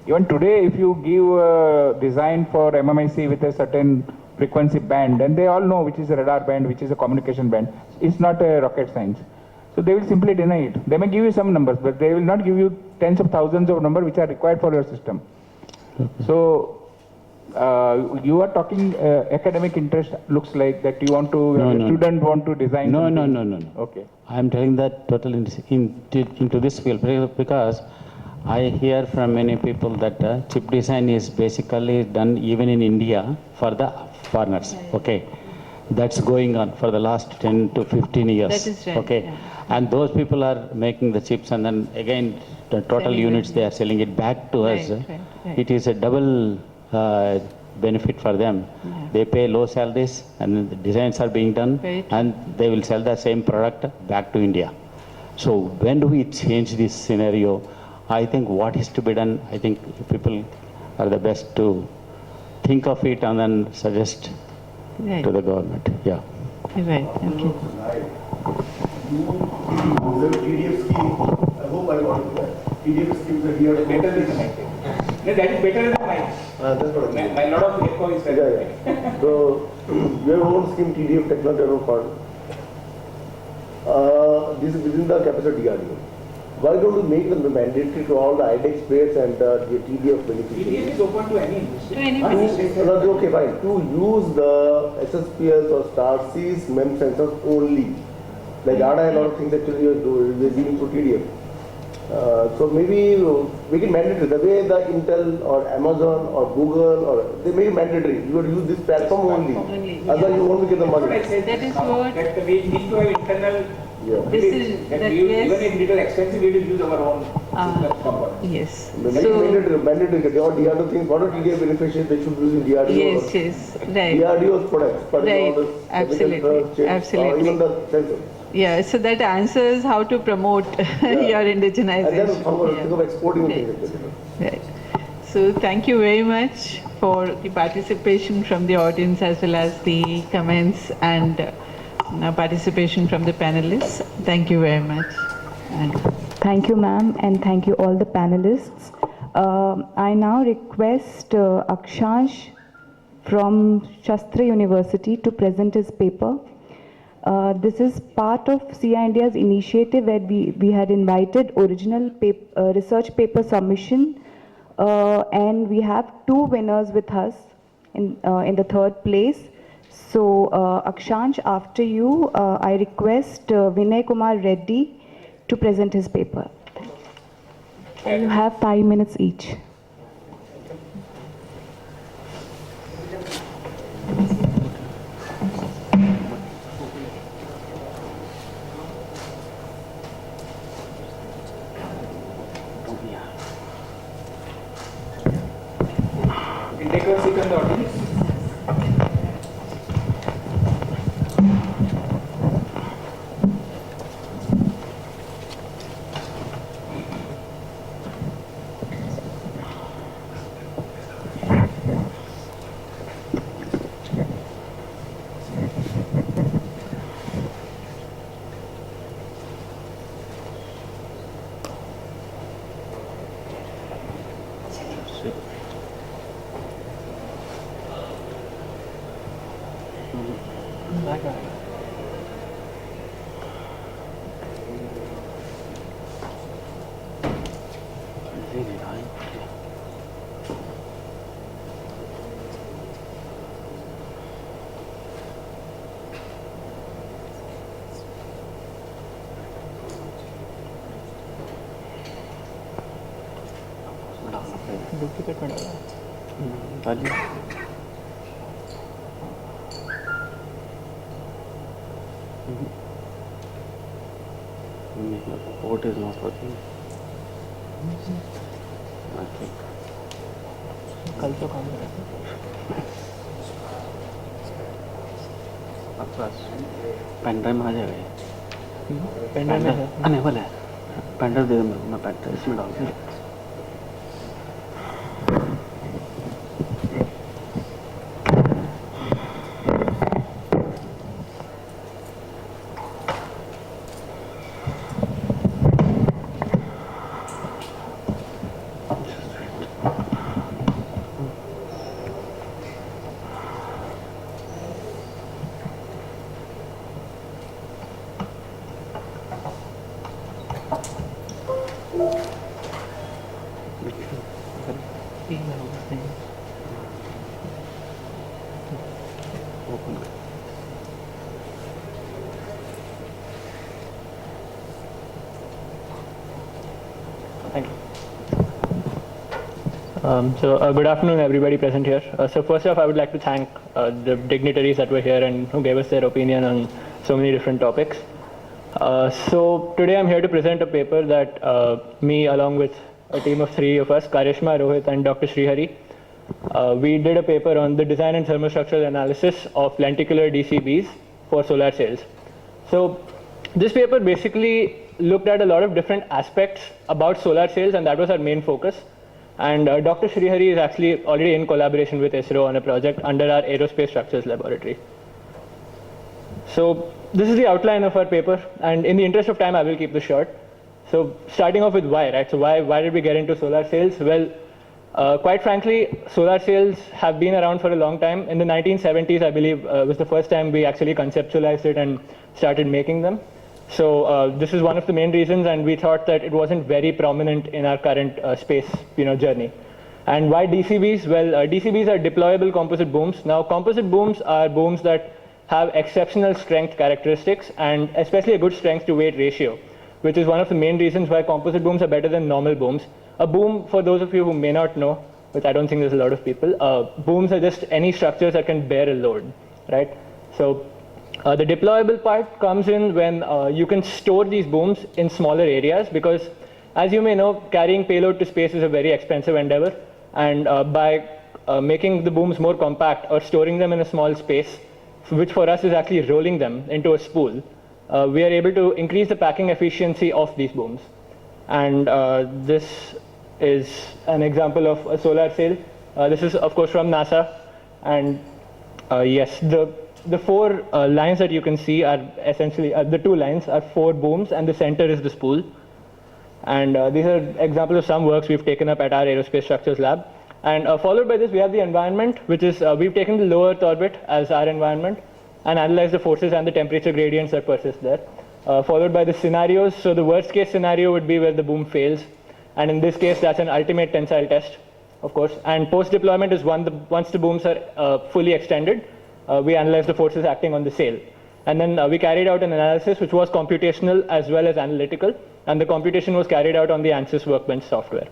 Even today, if you give a design for MMIC with a certain frequency band, and they all know which is a radar band, which is a communication band, it's not a rocket science. So they will simply deny it. They may give you some numbers, but they will not give you tens of thousands of numbers which are required for your system. So you are talking academic interest looks like that you want to, student want to design. No. Okay. I am telling that totally into this field because I hear from many people that chip design is basically done even in India for the foreigners. Okay. That's going on for the last 10 to 15 years. That is right. Okay. Yeah. And those people are making the chips and then again the total Selling units it. they are selling it back to us. Right. It is a double benefit for them. Yeah. They pay low salaries and the designs are being done Very true. and they will sell the same product back to India. So when do we change this scenario? I think what is to be done, I think people are the best to think of it and then suggest Right. to the government. Yeah. Right. Okay. TDF scheme, I hope I want to that. TDF scheme that we are Better than the mic. No, that is better than the mic. That's what I mean. A lot of echo is there. Yeah. So, we have our own scheme, TDF Technology Fund. This is within the capacity DRDO. Why don't we make them mandatory to all the IDEX players and the TDF beneficiaries? TDF is open to any industry. To anybody. Okay, fine. To use the SSPLs or star Cs, MEMS sensors only. Like ADA, a lot of things actually we're using for TDF. So maybe make it mandatory. The way the Intel or Amazon or Google or they make it mandatory. You would use this platform only. Otherwise you won't get the money. That is what. That we need to have internal. This is that that we, yes. even if little expensive, we will use our own components. Yes. Make it So mandatory. All DRDO things, what are TDF beneficiaries, they should use in DRDO. yes. Right. DRDO's products. But Right. all the Absolutely. semiconductor chips, Absolutely. Even the sensors. Yeah. So that answers how to promote your indigenization. And then think Yeah. of exporting Right. things. Right. So thank you very much for the participation from the audience as well as the comments and participation from the panelists. Thank you very much. And Thank you, ma'am, and thank you all the panelists. I now request Akshansh from Shastra University to present his paper. This is part of SIA-INDIA's initiative where we had invited original research paper submission, and we have two winners with us in the third place. So, Akshansh, after you, I request Vinay Kumar Reddy to present his paper. And you have 5 minutes each. Take a seat on the audience. Duplicate में डाला Port is not working. I think. कल तो काम करा आपके पास pen drive आ जाएगा ये? Pen drive में है अनेबल है। पेन ड्राइव दे दो मेरे को, मैं पेन ड्राइव इसमें डाल दूँ। Good afternoon, everybody present here. So first off, I would like to thank the dignitaries that were here and who gave us their opinion on so many different topics. So today I'm here to present a paper that me, along with a team of 3 of us, Karishma, Rohit and Dr. Srihari, we did a paper on the design and thermostructural analysis of lenticular DCBs for solar cells. So this paper basically looked at a lot of different aspects about solar cells, and that was our main focus. And Dr. Srihari is actually already in collaboration with ISRO on a project under our Aerospace Structures Laboratory. So this is the outline of our paper, and in the interest of time, I will keep this short. So starting off with why, right? So why did we get into solar cells? Well, quite frankly, solar cells have been around for a long time. In the 1970s, I believe, was the first time we actually conceptualized it and started making them. So this is one of the main reasons, and we thought that it wasn't very prominent in our current space, journey. And why DCBs? Well, DCBs are deployable composite booms. Now, composite booms are booms that have exceptional strength characteristics and especially a good strength to weight ratio, which is one of the main reasons why composite booms are better than normal booms. A boom, for those of you who may not know, which I don't think there's a lot of people, booms are just any structures that can bear a load, right? So the deployable part comes in when you can store these booms in smaller areas, because as you may know, carrying payload to space is a very expensive endeavor, and by making the booms more compact or storing them in a small space, which for us is actually rolling them into a spool, we are able to increase the packing efficiency of these booms. And this is an example of a solar cell. This is of course from NASA, and yes, the 4 lines that you can see are essentially, the 2 lines are 4 booms, and the center is the spool. And these are examples of some works we've taken up at our Aerospace Structures Lab. And followed by this, we have the environment, which is, we've taken the low Earth orbit as our environment and analyzed the forces and the temperature gradients that persist there. Followed by the scenarios. So the worst case scenario would be where the boom fails. And in this case, that's an ultimate tensile test, of course. And post-deployment is once the booms are fully extended, we analyzed the forces acting on the sail. And then we carried out an analysis which was computational as well as analytical, and the computation was carried out on the ANSYS Workbench software.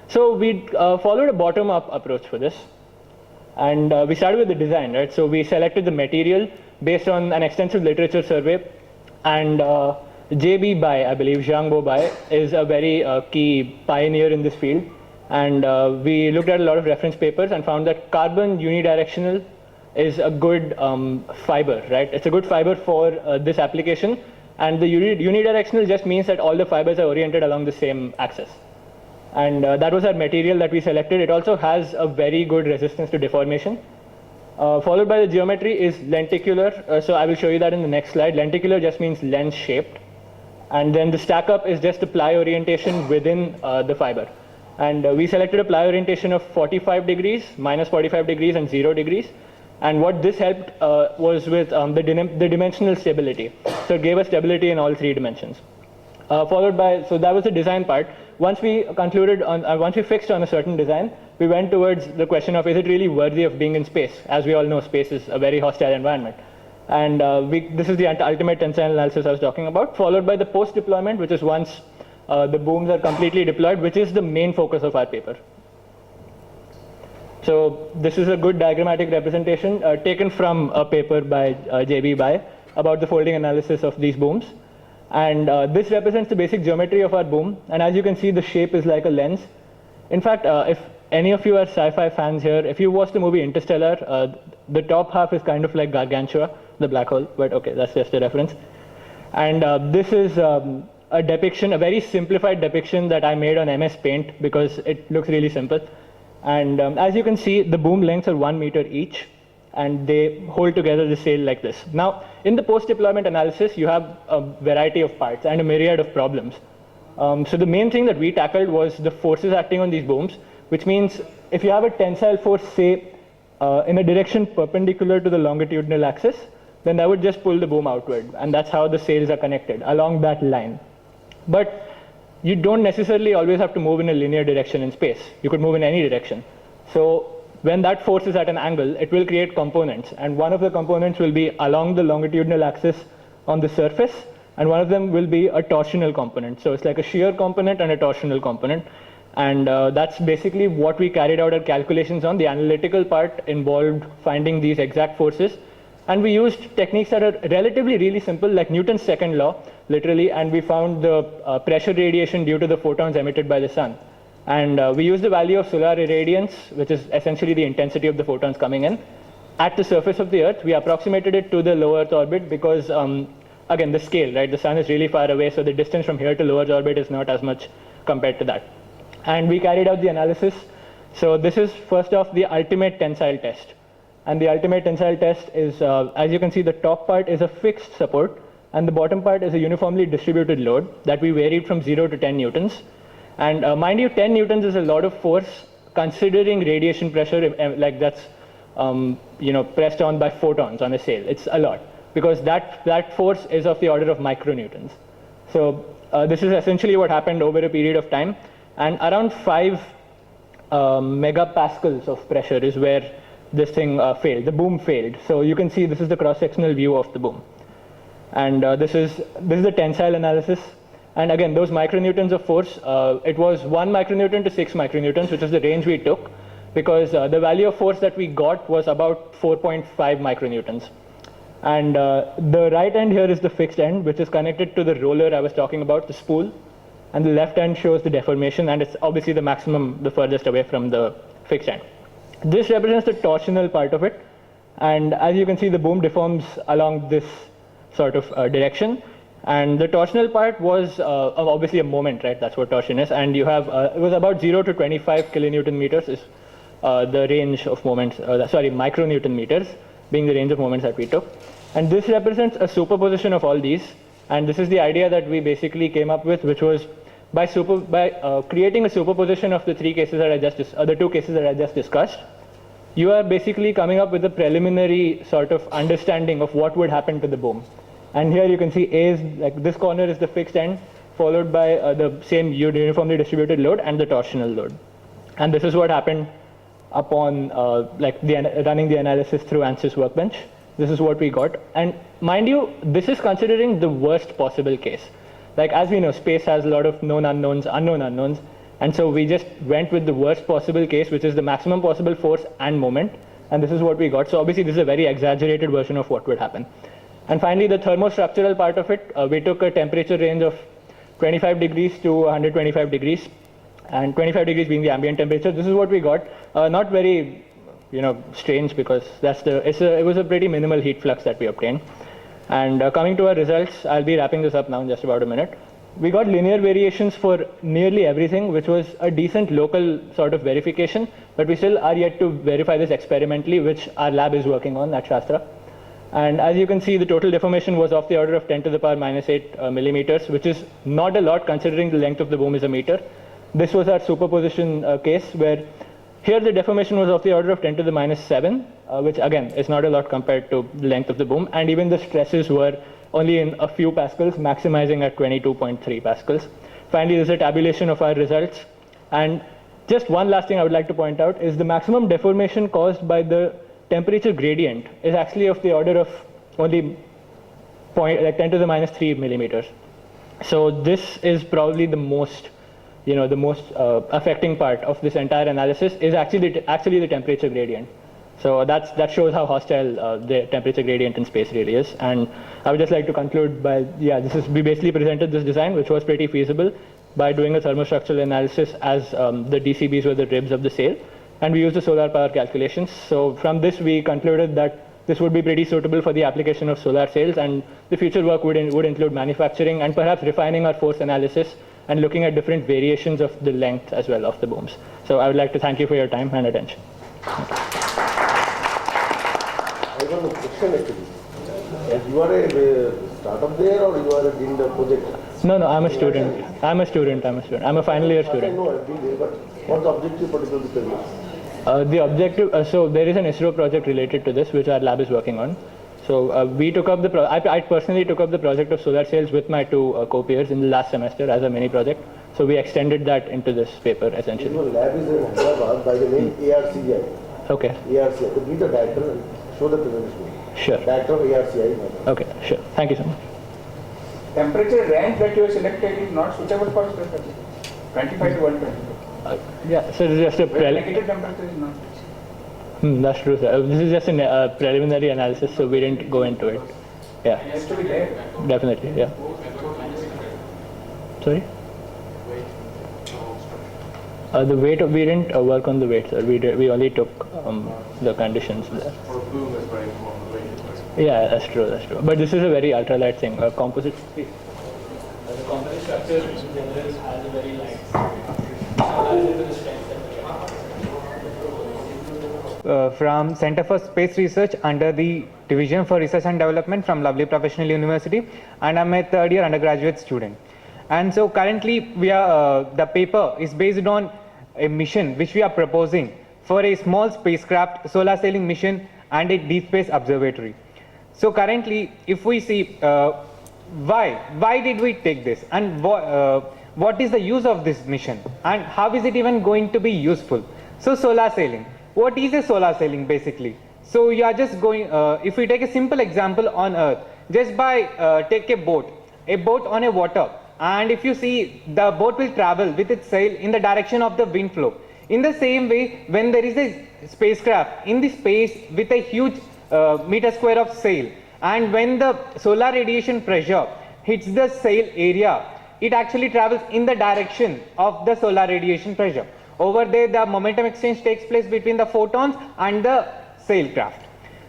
So we followed a bottom-up approach for this, and we started with the design, right? So we selected the material based on an extensive literature survey, and J.B. Bai, I believe, Zhangbo Bai, is a very key pioneer in this field, and we looked at a lot of reference papers and found that carbon unidirectional is a good fiber, right? It's a good fiber for this application, and the unidirectional just means that all the fibers are oriented along the same axis. And that was our material that we selected. It also has a very good resistance to deformation. Followed by the geometry is lenticular. So I will show you that in the next slide. Lenticular just means lens shaped. And then the stack up is just the ply orientation within the fiber. And we selected a ply orientation of 45 degrees, minus 45 degrees, and 0 degrees. And what this helped was with the dimensional stability. So it gave us stability in all 3 dimensions. Followed by, so that was the design part. Once we concluded on, once we fixed on a certain design, we went towards the question of, is it really worthy of being in space? As we all know, space is a very hostile environment. And this is the ultimate tensile analysis I was talking about, followed by the post-deployment, which is once the booms are completely deployed, which is the main focus of our paper. So this is a good diagrammatic representation taken from a paper by J.B. Bai about the folding analysis of these booms. And this represents the basic geometry of our boom. And as you can see, the shape is like a lens. In fact, if any of you are sci-fi fans here, if you watched the movie Interstellar, the top half is kind of like Gargantua, the black hole. But OK, that's just a reference. And this is a depiction, a very simplified depiction that I made on MS Paint because it looks really simple. And as you can see, the boom lengths are 1 meter each, and they hold together the sail like this. Now, in the post-deployment analysis, you have a variety of parts and a myriad of problems. So the main thing that we tackled was the forces acting on these booms, which means if you have a tensile force, say, in a direction perpendicular to the longitudinal axis, then that would just pull the boom outward. And that's how the sails are connected, along that line. But you don't necessarily always have to move in a linear direction in space. You could move in any direction. So when that force is at an angle, it will create components. And one of the components will be along the longitudinal axis on the surface, and one of them will be a torsional component. So it's like a shear component and a torsional component. And that's basically what we carried out our calculations on. The analytical part involved finding these exact forces. And we used techniques that are relatively really simple, like Newton's second law, literally, and we found the pressure radiation due to the photons emitted by the sun. And we used the value of solar irradiance, which is essentially the intensity of the photons coming in, at the surface of the Earth. We approximated it to the low Earth orbit because, again, the scale, right? The sun is really far away, so the distance from here to low Earth orbit is not as much compared to that. And we carried out the analysis. So this is, first off, the ultimate tensile test. And the ultimate tensile test is, as you can see, the top part is a fixed support, and the bottom part is a uniformly distributed load that we varied from 0 to 10 newtons. And mind you, 10 newtons is a lot of force, considering radiation pressure, like that's pressed on by photons on a sail. It's a lot, because that force is of the order of micronewtons. So this is essentially what happened over a period of time. And around 5 megapascals of pressure is where this thing failed, the boom failed. So you can see this is the cross-sectional view of the boom. And this is the tensile analysis. And again, those micronewtons of force, it was 1 micronewton to 6 micronewtons, which is the range we took, because the value of force that we got was about 4.5 micronewtons. And the right end here is the fixed end, which is connected to the roller I was talking about, the spool. And the left end shows the deformation, and it's obviously the maximum, the furthest away from the fixed end. This represents the torsional part of it. And as you can see, the boom deforms along this sort of direction. And the torsional part was obviously a moment, right? That's what torsion is. And you have, it was about 0 to 25 kilonewton meters is the range of moments, micronewton meters being the range of moments that we took. And this represents a superposition of all these. And this is the idea that we basically came up with, which was by creating a superposition of the 3 cases that I just, the 2 cases that I just discussed, you are basically coming up with a preliminary sort of understanding of what would happen to the boom. And here you can see A is, like this corner is the fixed end, followed by the same uniformly distributed load and the torsional load. And this is what happened upon running the analysis through ANSYS Workbench. This is what we got. And mind you, this is considering the worst possible case. Like, as we know, space has a lot of known unknowns, unknown unknowns. And so we just went with the worst possible case, which is the maximum possible force and moment. And this is what we got. So obviously, this is a very exaggerated version of what would happen. And finally, the thermostructural part of it, we took a temperature range of 25 degrees to 125 degrees, and 25 degrees being the ambient temperature. This is what we got. Not very, strange, because it was a pretty minimal heat flux that we obtained. And coming to our results, I'll be wrapping this up now in just about a minute. We got linear variations for nearly everything, which was a decent local sort of verification, but we still are yet to verify this experimentally, which our lab is working on at Shastra. And as you can see, the total deformation was of the order of 10 to the power minus 8 millimeters, which is not a lot considering the length of the boom is a meter. This was our superposition case, where here the deformation was of the order of 10 to the minus 7, which again is not a lot compared to the length of the boom. And even the stresses were only in a few pascals, maximizing at 22.3 pascals. Finally, there's a tabulation of our results. And just one last thing I would like to point out is the maximum deformation caused by the temperature gradient is actually of the order of only 10 to the minus 3 millimeters. So this is probably the most the most affecting part of this entire analysis is actually the temperature gradient. So that shows how hostile the temperature gradient in space really is. And I would just like to conclude by, we basically presented this design, which was pretty feasible, by doing a thermostructural analysis as the DCBs were the ribs of the sail. And we used the solar power calculations. So from this, we concluded that this would be pretty suitable for the application of solar sails, and the future work would include manufacturing and perhaps refining our force analysis and looking at different variations of the length as well of the booms. So I would like to thank you for your time and attention. I have a question actually. You are a startup there or you are in the project? No, I'm a student. I'm a final year student. I know I've been there, but what's the objective particularly to this? The objective, so there is an ISRO project related to this, which our lab is working on. So we took up I personally took up the project of solar sails with my two co-peers in the last semester as a mini project. So we extended that into this paper essentially. Your lab is in Hyderabad by the name ARCI. Okay. ARCI. Could be the director and show the presentation. Sure. Director of ARCI. Okay, sure. Thank you so much. Temperature range that you have selected is not suitable for space application. 25 to 120. So it's just a Negative temperature is not. that's true, sir. This is just a preliminary analysis, so we didn't go into it. Yeah. It has to be there. Definitely, yeah. Sorry? The weight, we didn't work on the weight, sir. We only took the conditions there. Yeah, that's true. But this is a very ultralight thing, composite. The composite structure in general has a very light. From Center for Space Research under the Division for Research and Development from Lovely Professional University, and I'm a third year undergraduate student. And so currently the paper is based on a mission which we are proposing for a small spacecraft solar sailing mission and a deep space observatory. So currently, if we see why did we take this, and what is the use of this mission, and how is it even going to be useful? So solar sailing. What is a solar sailing basically? So you are just going, if we take a simple example on Earth, just by take a boat on a water, and if you see the boat will travel with its sail in the direction of the wind flow. In the same way, when there is a spacecraft in the space with a huge meter square of sail, and when the solar radiation pressure hits the sail area, it actually travels in the direction of the solar radiation pressure. Over there, the momentum exchange takes place between the photons and the sailcraft.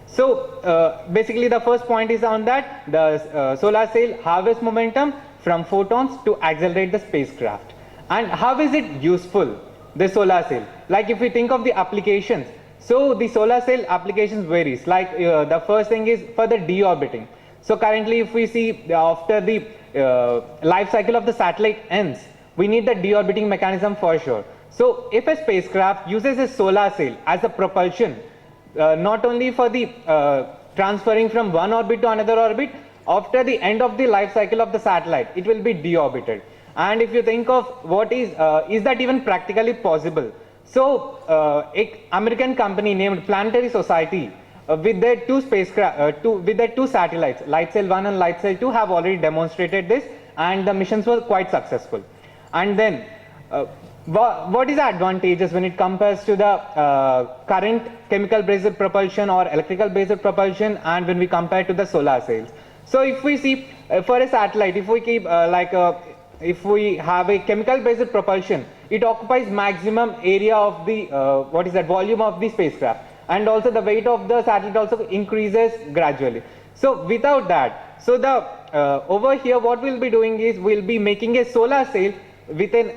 So basically the first point is on that the solar sail harvests momentum from photons to accelerate the spacecraft. And how is it useful, the solar sail? Like if we think of the applications, so the solar sail applications varies. Like the first thing is for the deorbiting. So currently if we see after the life cycle of the satellite ends, we need the deorbiting mechanism for sure. So if a spacecraft uses a solar sail as a propulsion, not only for the transferring from one orbit to another orbit, after the end of the life cycle of the satellite, it will be deorbited. And if you think of what is that even practically possible? So an American company named Planetary Society with their two spacecraft, with their two satellites, LightSail 1 and LightSail 2, have already demonstrated this, and the missions were quite successful. And then what is the advantages when it compares to the current chemical based propulsion or electrical based propulsion, and when we compare to the solar sails? So if we see for a satellite, if we keep if we have a chemical based propulsion, it occupies maximum area of the volume of the spacecraft, and also the weight of the satellite also increases gradually. So without that, so the over here what we'll be doing is we'll be making a solar sail with an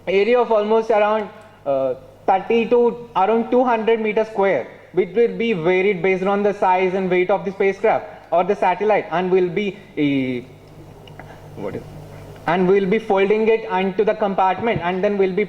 area of almost around 30 to around 200 meters square, which will be varied based on the size and weight of the spacecraft or the satellite, and we'll be folding it into the compartment, and then we'll be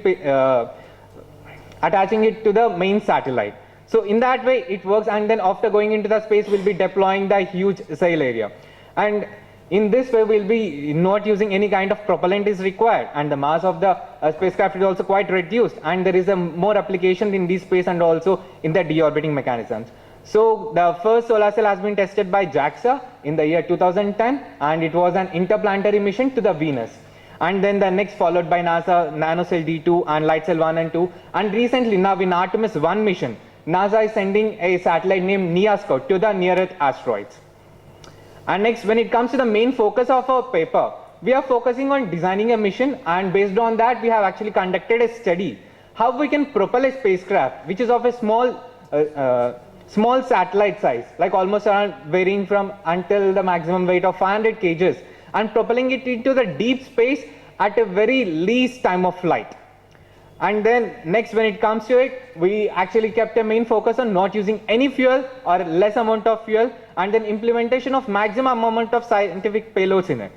attaching it to the main satellite. So in that way it works, and then after going into the space we'll be deploying the huge sail area, and in this way we'll be not using any kind of propellant is required, and the mass of the spacecraft is also quite reduced, and there is a more application in this space and also in the deorbiting mechanisms. So the first solar sail has been tested by JAXA in the year 2010, and it was an interplanetary mission to the Venus. And then the next followed by NASA, NanoCell D2 and LightCell 1 and 2. And recently now in Artemis 1 mission, NASA is sending a satellite named NIASCO to the near-Earth asteroids. And next, when it comes to the main focus of our paper, we are focusing on designing a mission, and based on that, we have actually conducted a study how we can propel a spacecraft which is of a small satellite size, like almost around varying from until the maximum weight of 500 kgs, and propelling it into the deep space at a very least time of flight. And then next, when it comes to it, we actually kept a main focus on not using any fuel or less amount of fuel, and then implementation of maximum amount of scientific payloads in it.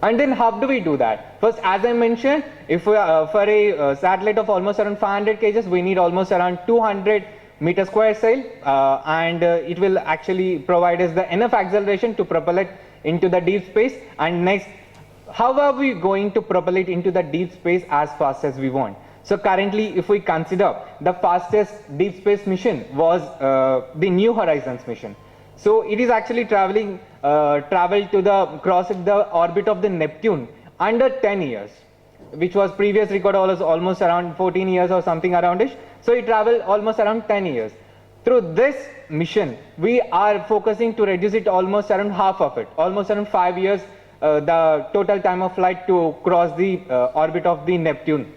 And then how do we do that? First, as I mentioned, if we for a satellite of almost around 500 kgs, we need almost around 200 meter square sail, and it will actually provide us the enough acceleration to propel it into the deep space. And next, how are we going to propel it into the deep space as fast as we want? So currently, if we consider the fastest deep space mission was the New Horizons mission. So it is actually traveled to crossing the orbit of the Neptune under 10 years, which was previous record was almost around 14 years or something around it. So it travelled almost around 10 years. Through this mission, we are focusing to reduce it almost around half of it, almost around 5 years, the total time of flight to cross the orbit of the Neptune.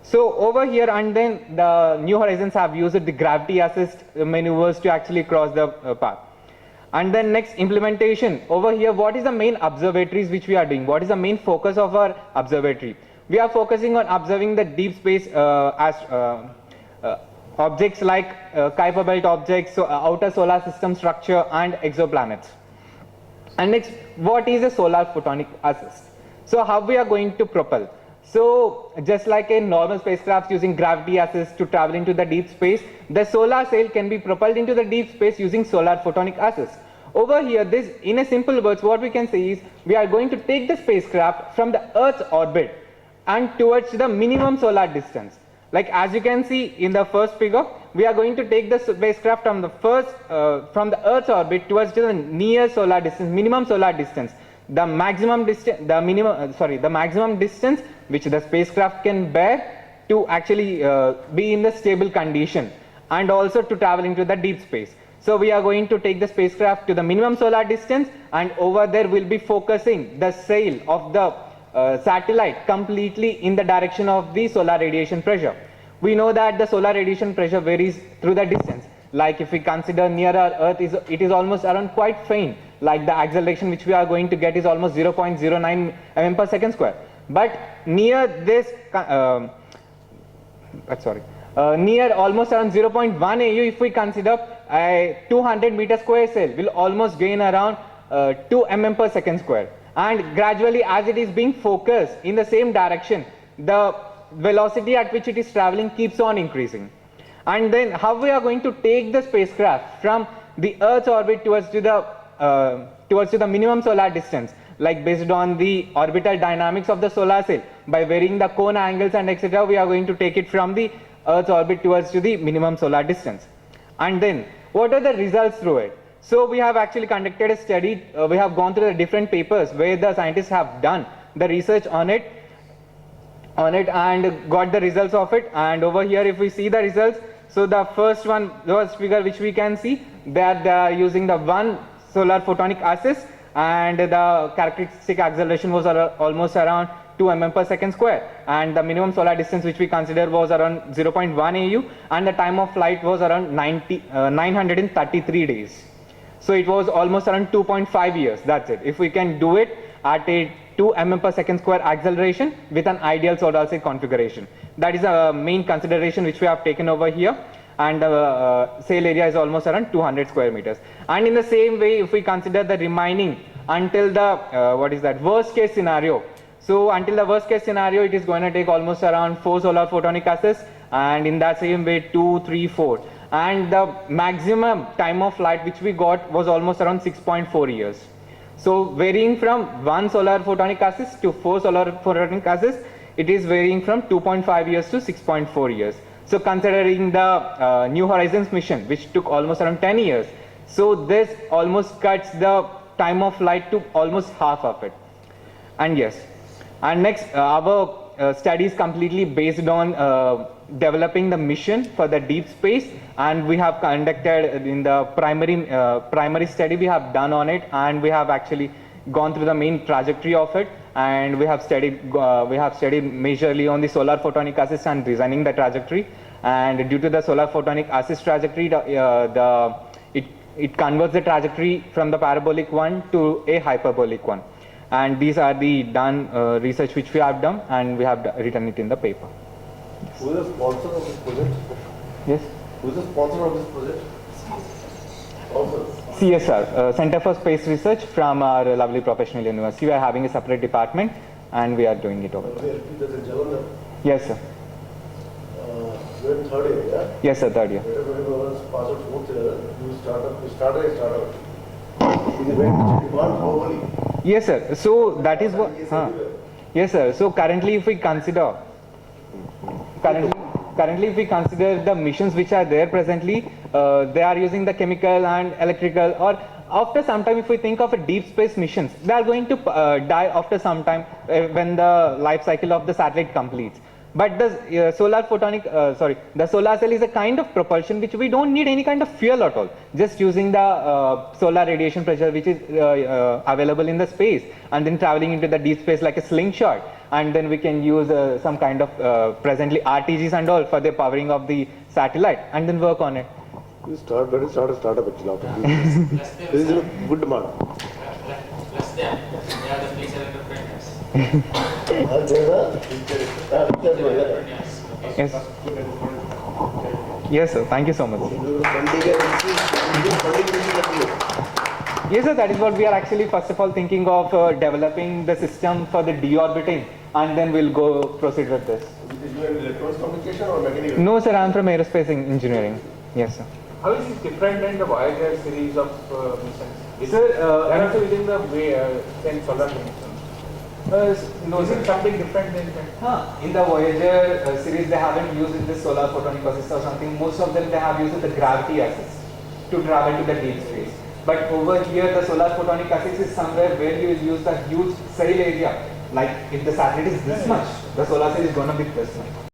So over here, and then the New Horizons have used the gravity assist maneuvers to actually cross the path. And then next, implementation. Over here, what is the main observatories which we are doing? What is the main focus of our observatory? We are focusing on observing the deep space objects like Kuiper belt objects, so outer solar system structure and exoplanets. And next, what is a solar photonic assist? So how we are going to propel? So just like a normal spacecraft using gravity assist to travel into the deep space, the solar sail can be propelled into the deep space using solar photonic assist. Over here, this, in a simple words, what we can say is we are going to take the spacecraft from the Earth's orbit and towards the minimum solar distance. Like as you can see in the first figure, we are going to take the spacecraft from the from the Earth's orbit towards the near solar distance, minimum solar distance. The maximum distance, the maximum distance which the spacecraft can bear to actually be in the stable condition, and also to travel into the deep space. So we are going to take the spacecraft to the minimum solar distance, and over there we'll be focusing the sail of the satellite completely in the direction of the solar radiation pressure. We know that the solar radiation pressure varies through the distance. Like if we consider near our Earth, it is almost around quite faint. Like the acceleration which we are going to get is almost 0.09 mm per second square. But near this, near almost around 0.1 AU, if we consider a 200 meter square sail will almost gain around 2 mm per second square. And gradually, as it is being focused in the same direction, the velocity at which it is traveling keeps on increasing. And then how we are going to take the spacecraft from the Earth's orbit towards to the minimum solar distance, like based on the orbital dynamics of the solar sail, by varying the cone angles and etc., we are going to take it from the Earth's orbit towards to the minimum solar distance. And then what are the results through it? So we have actually conducted a study, we have gone through the different papers where the scientists have done the research on it and got the results of it. And over here, if we see the results, so the first figure which we can see, that they are using the one solar photonic assist, and the characteristic acceleration was almost around 2 mm per second square, and the minimum solar distance which we consider was around 0.1 AU, and the time of flight was around 933 days. So it was almost around 2.5 years, that's it. If we can do it at a 2 mm per second square acceleration with an ideal solar sail configuration. That is a main consideration which we have taken over here, and the sail area is almost around 200 square meters. And in the same way, if we consider the remaining until the worst case scenario. So until the worst case scenario, it is going to take almost around 4 solar photonic assists, and in that same way 2, 3, 4. And the maximum time of flight which we got was almost around 6.4 years. So varying from 1 solar photonic assist to 4 solar photonic assists, it is varying from 2.5 years to 6.4 years. So considering the New Horizons mission, which took almost around 10 years, so this almost cuts the time of flight to almost half of it. And yes, And next, our study is completely based on developing the mission for the deep space, and we have conducted in the primary study we have done on it, and we have actually gone through the main trajectory of it, and we have studied majorly on the solar photonic assist and designing the trajectory. And due to the solar photonic assist trajectory, it converts the trajectory from the parabolic one to a hyperbolic one. And these are the done research which we have done, and we have written it in the paper. Who is the sponsor of this project? Yes. Who is the sponsor of this project? CSR, Center for Space Research from our lovely professional university. We are having a separate department, and we are doing it over there. Yes, sir. You are in third year, yeah? Yes, sir, third year. Pass out fourth year, you started a startup. Is it very much demand globally? Yes, sir. So that is what. Yes, sir. So currently, if we consider the missions which are there presently, they are using the chemical and electrical, or after some time, if we think of a deep space missions, they are going to die after some time when the life cycle of the satellite completes. But the solar cell is a kind of propulsion which we don't need any kind of fuel at all, just using the solar radiation pressure which is available in the space, and then traveling into the deep space like a slingshot, and then we can use some kind of presently RTGs and all for the powering of the satellite, and then work on it. You start a startup actually. This is a good demand. Plus they are the future entrepreneurs. Yes. Yes, sir. Thank you so much. Yes, sir. That is what we are actually first of all thinking of, developing the system for the deorbiting, and then we'll go proceed with this. Is you in electronics communication or mechanical? No, sir. I am from aerospace engineering. Yes, sir. How is it different than the Voyager series of missions? Sir, they are also within the same solar mission. No, is it something different than that? In the Voyager series, they haven't used this solar photonic assist or something. Most of them they have used the gravity assist to travel to the deep space. But over here, the solar photonic assist is somewhere where you will use the huge sail area. Like if the satellite is this much, the solar sail is going to be this much.